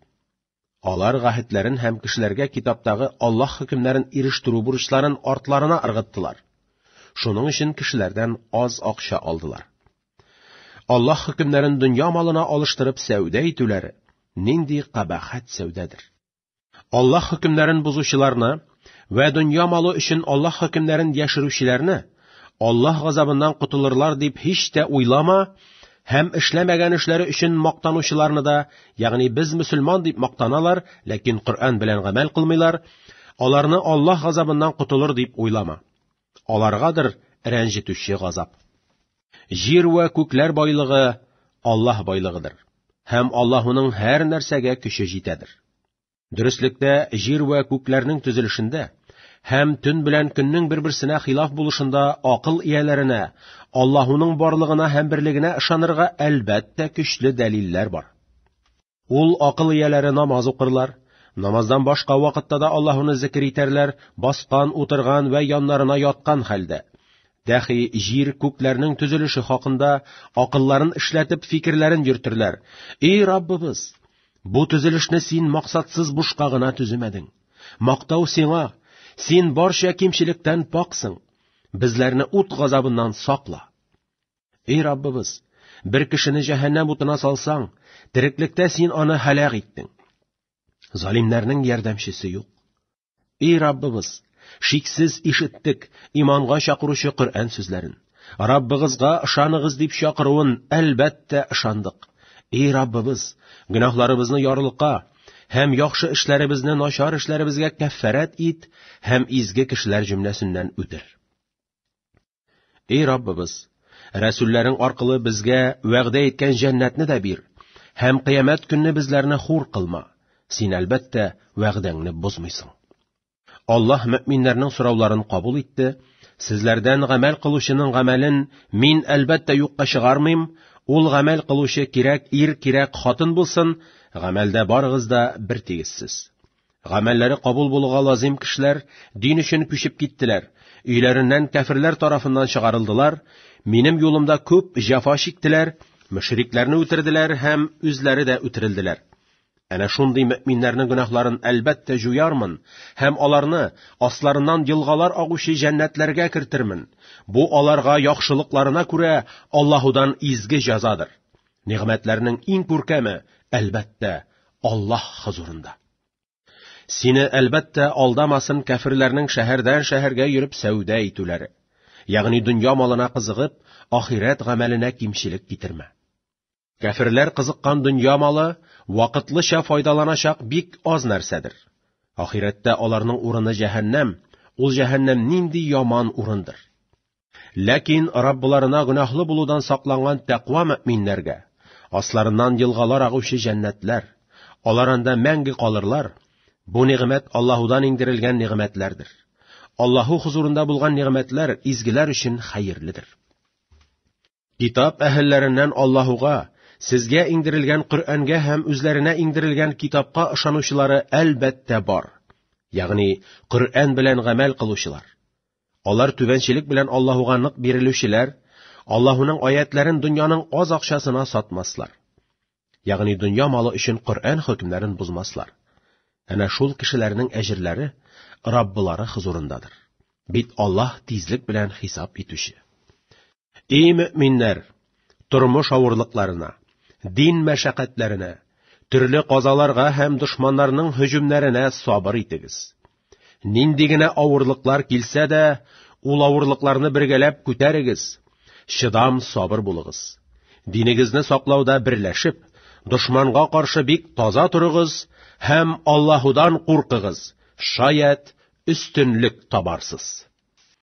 Алар гахитләрен һәм кешеләргә китаптагы Аллаһ хөкемнәрен ирештерү бурычларын артларына ыргыттылар. Шуның өчен кешеләрдән аз акча алдылар. Аллаһ хөкемнәрен дөнья малына алыштырып сәүдә итүләре нинди кабахәт сәүдәдер. Аллаһ хөкемнәрен бузучыларны ва дөнья малы өчен Аллаһ хөкемнәрен яшерүчеләрне Аллаһ газабыннан кутылырлар дип һич тә уйлама, һәм эшләмәгән эшләре өчен мактанучыларны да, ягъни без мөселман дип мактаналар, ләкин Коръән белән гамәл кылмыйлар, аларны Аллаһ газабыннан кутылыр дип уйлама. Аларгадыр рәнҗетүче газап. Җир ва күкләр байлыгы Аллаһ байлыгыдыр, һәм Аллаһуның һәр нәрсәгә көче җитәдер. Дөреслектә, җир ва күкләрнең төзелешендә һәм төн белән көннең бер-берсенә хилаф булышында акыл ияләренә, Аллаһуның барлыгына һәм берлегенә ышанырга әлбәттә көчле дәлилләр бар. Ул акыл ияләре намаз укырлар, намаздан башка вакытта да Аллаһуны зикр итәрләр, баскан, утырган ва яннарына яткан хәлдә. Дәхи җир күкләрнең төзелеше хакында акылларын эшләтеп фикерләрен йөртерләр. Эй Раббыбыз, бу төзелешне син максатсыз бушка гына төземәдең. Мактау сиңа, син барча кимчелектән паксың. Безләрне ут газабыннан сакла. Эй Раббыбыз, бер кешене җәһәннәм утына салсаң, тереклектә син аны һәлак иттең. Залимнәрнең ярдәмчесе юк. Эй Раббыбыз, шиксез ишеттек иманга чакыручы Коръән сүзләрен. Раббыгызга ышаныгыз дип чакыруын әлбәттә ышандык. Эй Раббыбыз, гөнаһларыбызны ярлыкка һәм яхшы эшләребезне начар эшләребезгә кәффарат ит һәм изге кешеләр җөмләсеннән үтер. Эй Раббыбыз, рәсүлләрең аркылы безгә вәгъдә иткән җәннәтне дә бир һәм кыямәт көнне безләрне хур кылма. Син әлбәттә вәгъдәңне бозмыйсың. Аллаһ мөэминнәрнең сорауларын кабул итте. Сезләрдән гамәл кылучының гамәлен мин әлбәттә юкка чыгармыйм. Ул гамәл кылучы кирәк ир, кирәк хатын булсын, гамәлдә барыгыз да бер тигезсез. Гамәлләре кабул булуга лазым кешеләр дин өчен күчеп киттеләр. Өйләреннән кафирләр тарафыннан чыгарылдылар. Минем юлымда күп җафа чиктеләр, мөшрикләрне үтерделәр һәм үзләре дә үтерелделәр. Әнә шундый мөэминнәрнең гөнаһларын әлбәттә җуярмын, һәм аларны асларыннан елгалар агучы җәннәтләргә кертермен. Бу аларга яхшылыкларына күрә Аллаһудан изге җәзадыр. Нигъмәтләрнең иң күркәме, әлбәттә, Аллаһ хузурында. Сине әлбәттә алдамасын кафирләрнең шәһәрдән шәһәргә йөреп сәүдә итүләре. Ягъни дөнья малына кызыгып, ахират гамәленә кимчилек китермә. Кафирләр кызыккан дөнья малы вакытлыча файдаланачак бик аз нәрсәдер. Ахиратта аларның урыны җәһәннәм, ул җәһәннәм нинди яман урындыр. Ләкин Раббыларына гөнаһлы булудан сакланган тәкъва мөэминнәргә асларыннан елгалар агучы җәннәтләр, алар анда мәңге калырлар. Бу нигъмәт Аллаһудан иңдерелгән нигъмәтләрдер. Аллаһу хузурында булган нигъмәтләр изгеләр өчен хәерледер. Китап әһелләреннән Аллаһуга, сезгә иңдерелгән Коръәнгә һәм үзләренә иңдерелгән китапка ышанучылары әлбәттә бар. Ягъни Коръән белән гамәл кылучылар. Алар түбәнчелек белән Аллаһуга нык бирелүчеләр, Аллаһуның аятларын дөньяның аз акчасына сатмаслар. Ягъни дөнья малы өчен Коръән хөкемнәрен бузмаслар. Әнә шул кешеләрнең әҗерләре Раббылары хузурындадыр. Бит Аллаһ тизлек белән хисап итүче. Эй мөэминнәр, тормыш авырлыкларына, дин мәшәкатьләренә, төрле казаларга һәм дошманнарның һөҗүмнәренә сабыр итегез. Нинди генә авырлыклар килсә дә, ул авырлыкларны бергәләп күтәрегез. Шыдам, сабыр булыгыз. Динегезне саклауда берләшеп, дошманга каршы бик таза торыгыз һәм Аллаһудан куркыгыз. Шаят өстенлек табарсыз.